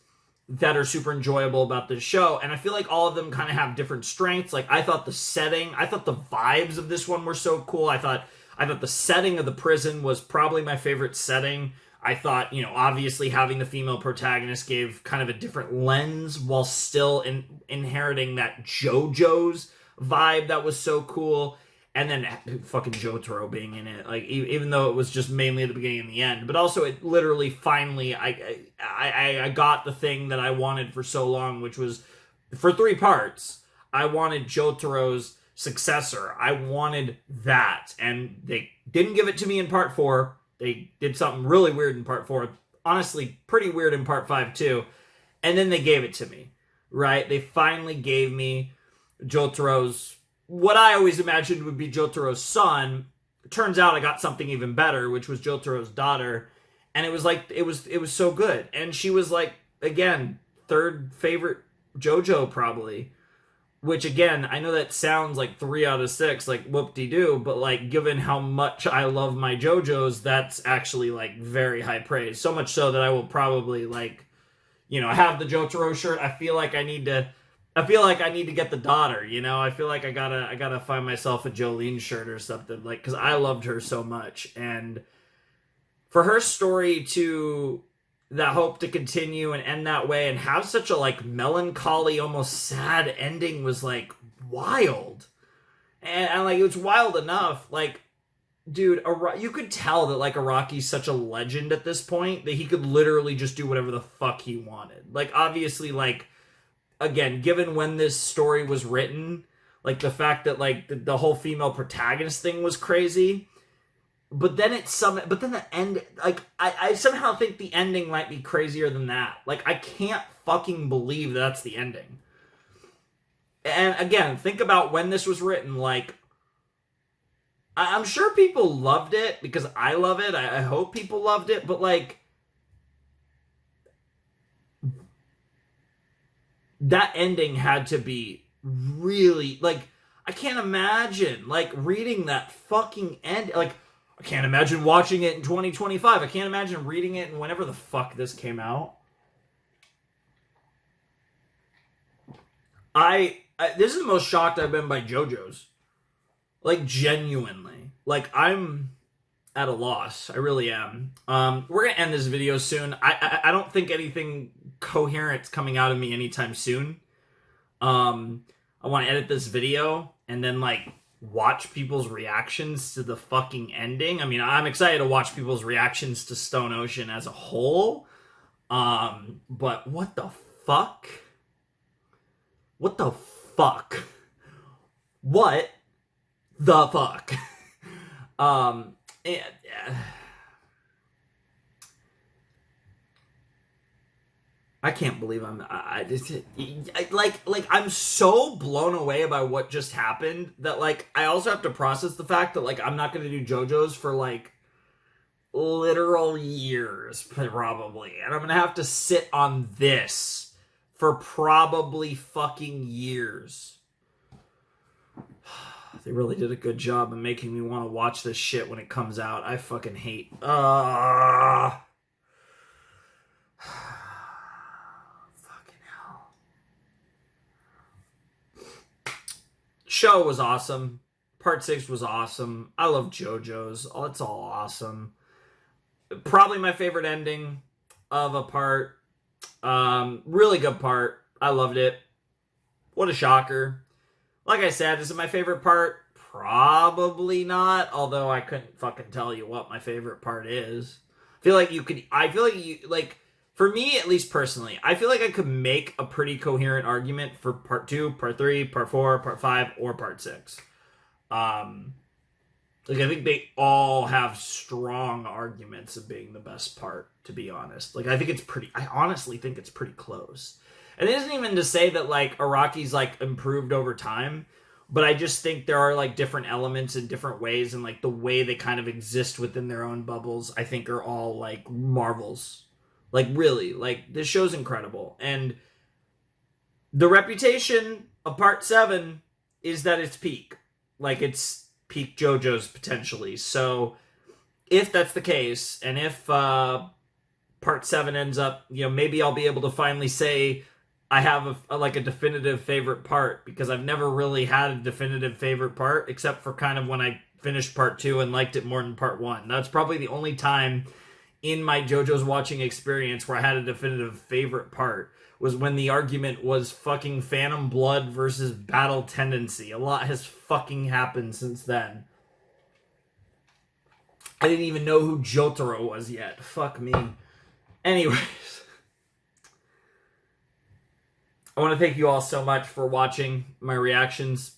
that are super enjoyable about this show. And I feel like all of them kind of have different strengths. Like, I thought the vibes of this one were so cool. I thought the setting of the prison was probably my favorite setting. I thought, obviously having the female protagonist gave kind of a different lens while still inheriting that JoJo's vibe that was so cool. And then fucking Jotaro being in it, like, even though it was just mainly at the beginning and the end, but also it literally finally, I got the thing that I wanted for so long, which was, for 3 parts, I wanted Jotaro's successor. I wanted that, and they didn't give it to me in part 4. They did something really weird in part 4. Honestly, pretty weird in part 5 too. And then they gave it to me, right? They finally gave me Jotaro's, what I always imagined would be Jotaro's son. It turns out I got something even better, which was Jotaro's daughter. And it was like, it was so good. And she was like, again, 3rd favorite JoJo probably. Which, again, I know that sounds like 3 out of 6, like whoop-de-doo, but, like, given how much I love my JoJo's, that's actually, like, very high praise. So much so that I will probably, like, have the Jotaro shirt. I feel like I need to get the daughter, I feel like I gotta find myself a Jolene shirt or something, like, because I loved her so much. And for her story to that hope to continue and end that way and have such a, like, melancholy, almost sad ending was, like, wild. And like, it was wild enough, like, dude, you could tell that, like, Araki's such a legend at this point that he could literally just do whatever the fuck he wanted. Like, obviously, like, again, given when this story was written, like, the fact that, like, the whole female protagonist thing was crazy. But then the end, like, I somehow think the ending might be crazier than that. Like, I can't fucking believe that's the ending. And again, think about when this was written, like, I'm sure people loved it because I love it. I hope people loved it, but, like, that ending had to be really, like, I can't imagine, like, reading that fucking end, like, I can't imagine watching it in 2025. I can't imagine reading it in whenever the fuck this came out. This is the most shocked I've been by JoJo's. Like, genuinely. Like, I'm at a loss. I really am. We're gonna end this video soon. I don't think anything coherent's coming out of me anytime soon. I want to edit this video and then, like, watch people's reactions to the fucking ending. I mean, I'm excited to watch people's reactions to Stone Ocean as a whole. But what the fuck? What the fuck? What the fuck? I can't believe I'm so blown away by what just happened that, like, I also have to process the fact that, like, I'm not going to do JoJo's for, like, literal years, probably. And I'm going to have to sit on this for probably fucking years. They really did a good job of making me want to watch this shit when it comes out. I fucking hate. Show was awesome. Part 6 was awesome. I love JoJo's. Oh, it's all awesome. Probably my favorite ending of a part. Really good part. I loved it. What a shocker. Like I said, is it my favorite part? Probably not. Although I couldn't fucking tell you what my favorite part is. For me, at least personally, I feel like I could make a pretty coherent argument for part 2, part 3, part 4, part 5, or part 6. I think they all have strong arguments of being the best part, to be honest. Like, I honestly think it's pretty close. And it isn't even to say that, like, Araki's, like, improved over time, but I just think there are, like, different elements in different ways, and, like, the way they kind of exist within their own bubbles, I think are all, like, marvels. Like, really, like, this show's incredible. And The reputation of Part 7 is that it's peak. Like, it's peak JoJo's, potentially. So, if that's the case, and if Part 7 ends up, maybe I'll be able to finally say I have a definitive favorite part, because I've never really had a definitive favorite part, except for kind of when I finished Part 2 and liked it more than Part 1. That's probably the only time in my JoJo's watching experience where I had a definitive favorite part, was when the argument was fucking Phantom Blood versus Battle Tendency. A lot has fucking happened since then. I didn't even know who Jotaro was yet. Fuck me. Anyways. I want to thank you all so much for watching my reactions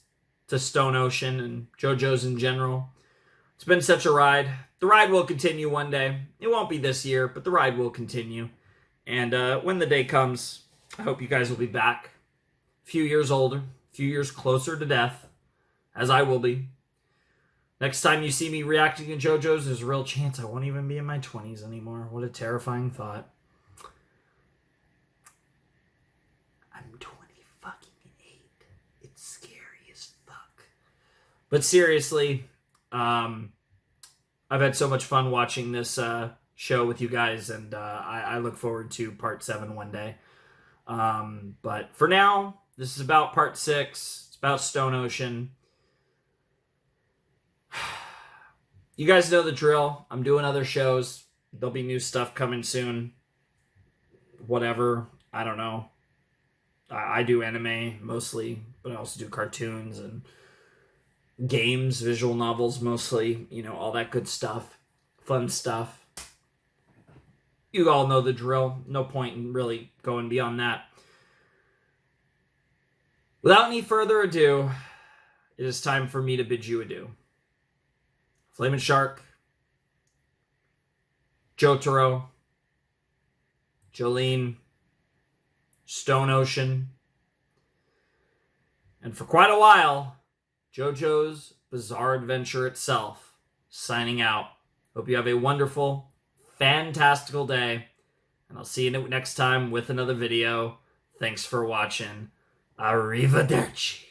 to Stone Ocean and JoJo's in general. It's been such a ride. The ride will continue one day. It won't be this year, but the ride will continue. And when the day comes, I hope you guys will be back. A few years older, a few years closer to death, as I will be. Next time you see me reacting to JoJo's, there's a real chance I won't even be in my 20s anymore. What a terrifying thought. I'm 20-8. It's scary as fuck. But seriously, I've had so much fun watching this show with you guys, and I look forward to Part 7 one day. But for now, this is about Part 6. It's about Stone Ocean. You guys know the drill. I'm doing other shows. There'll be new stuff coming soon. Whatever. I don't know. I do anime mostly, but I also do cartoons and games, visual novels mostly, all that good stuff, fun stuff. You all know the drill. No point in really going beyond that. Without any further ado, it is time for me to bid you adieu. Flamin' Shark, Jotaro, Jolene, Stone Ocean, and for quite a while, JoJo's Bizarre Adventure itself, signing out. Hope you have a wonderful, fantastical day, and I'll see you next time with another video. Thanks for watching. Arrivederci.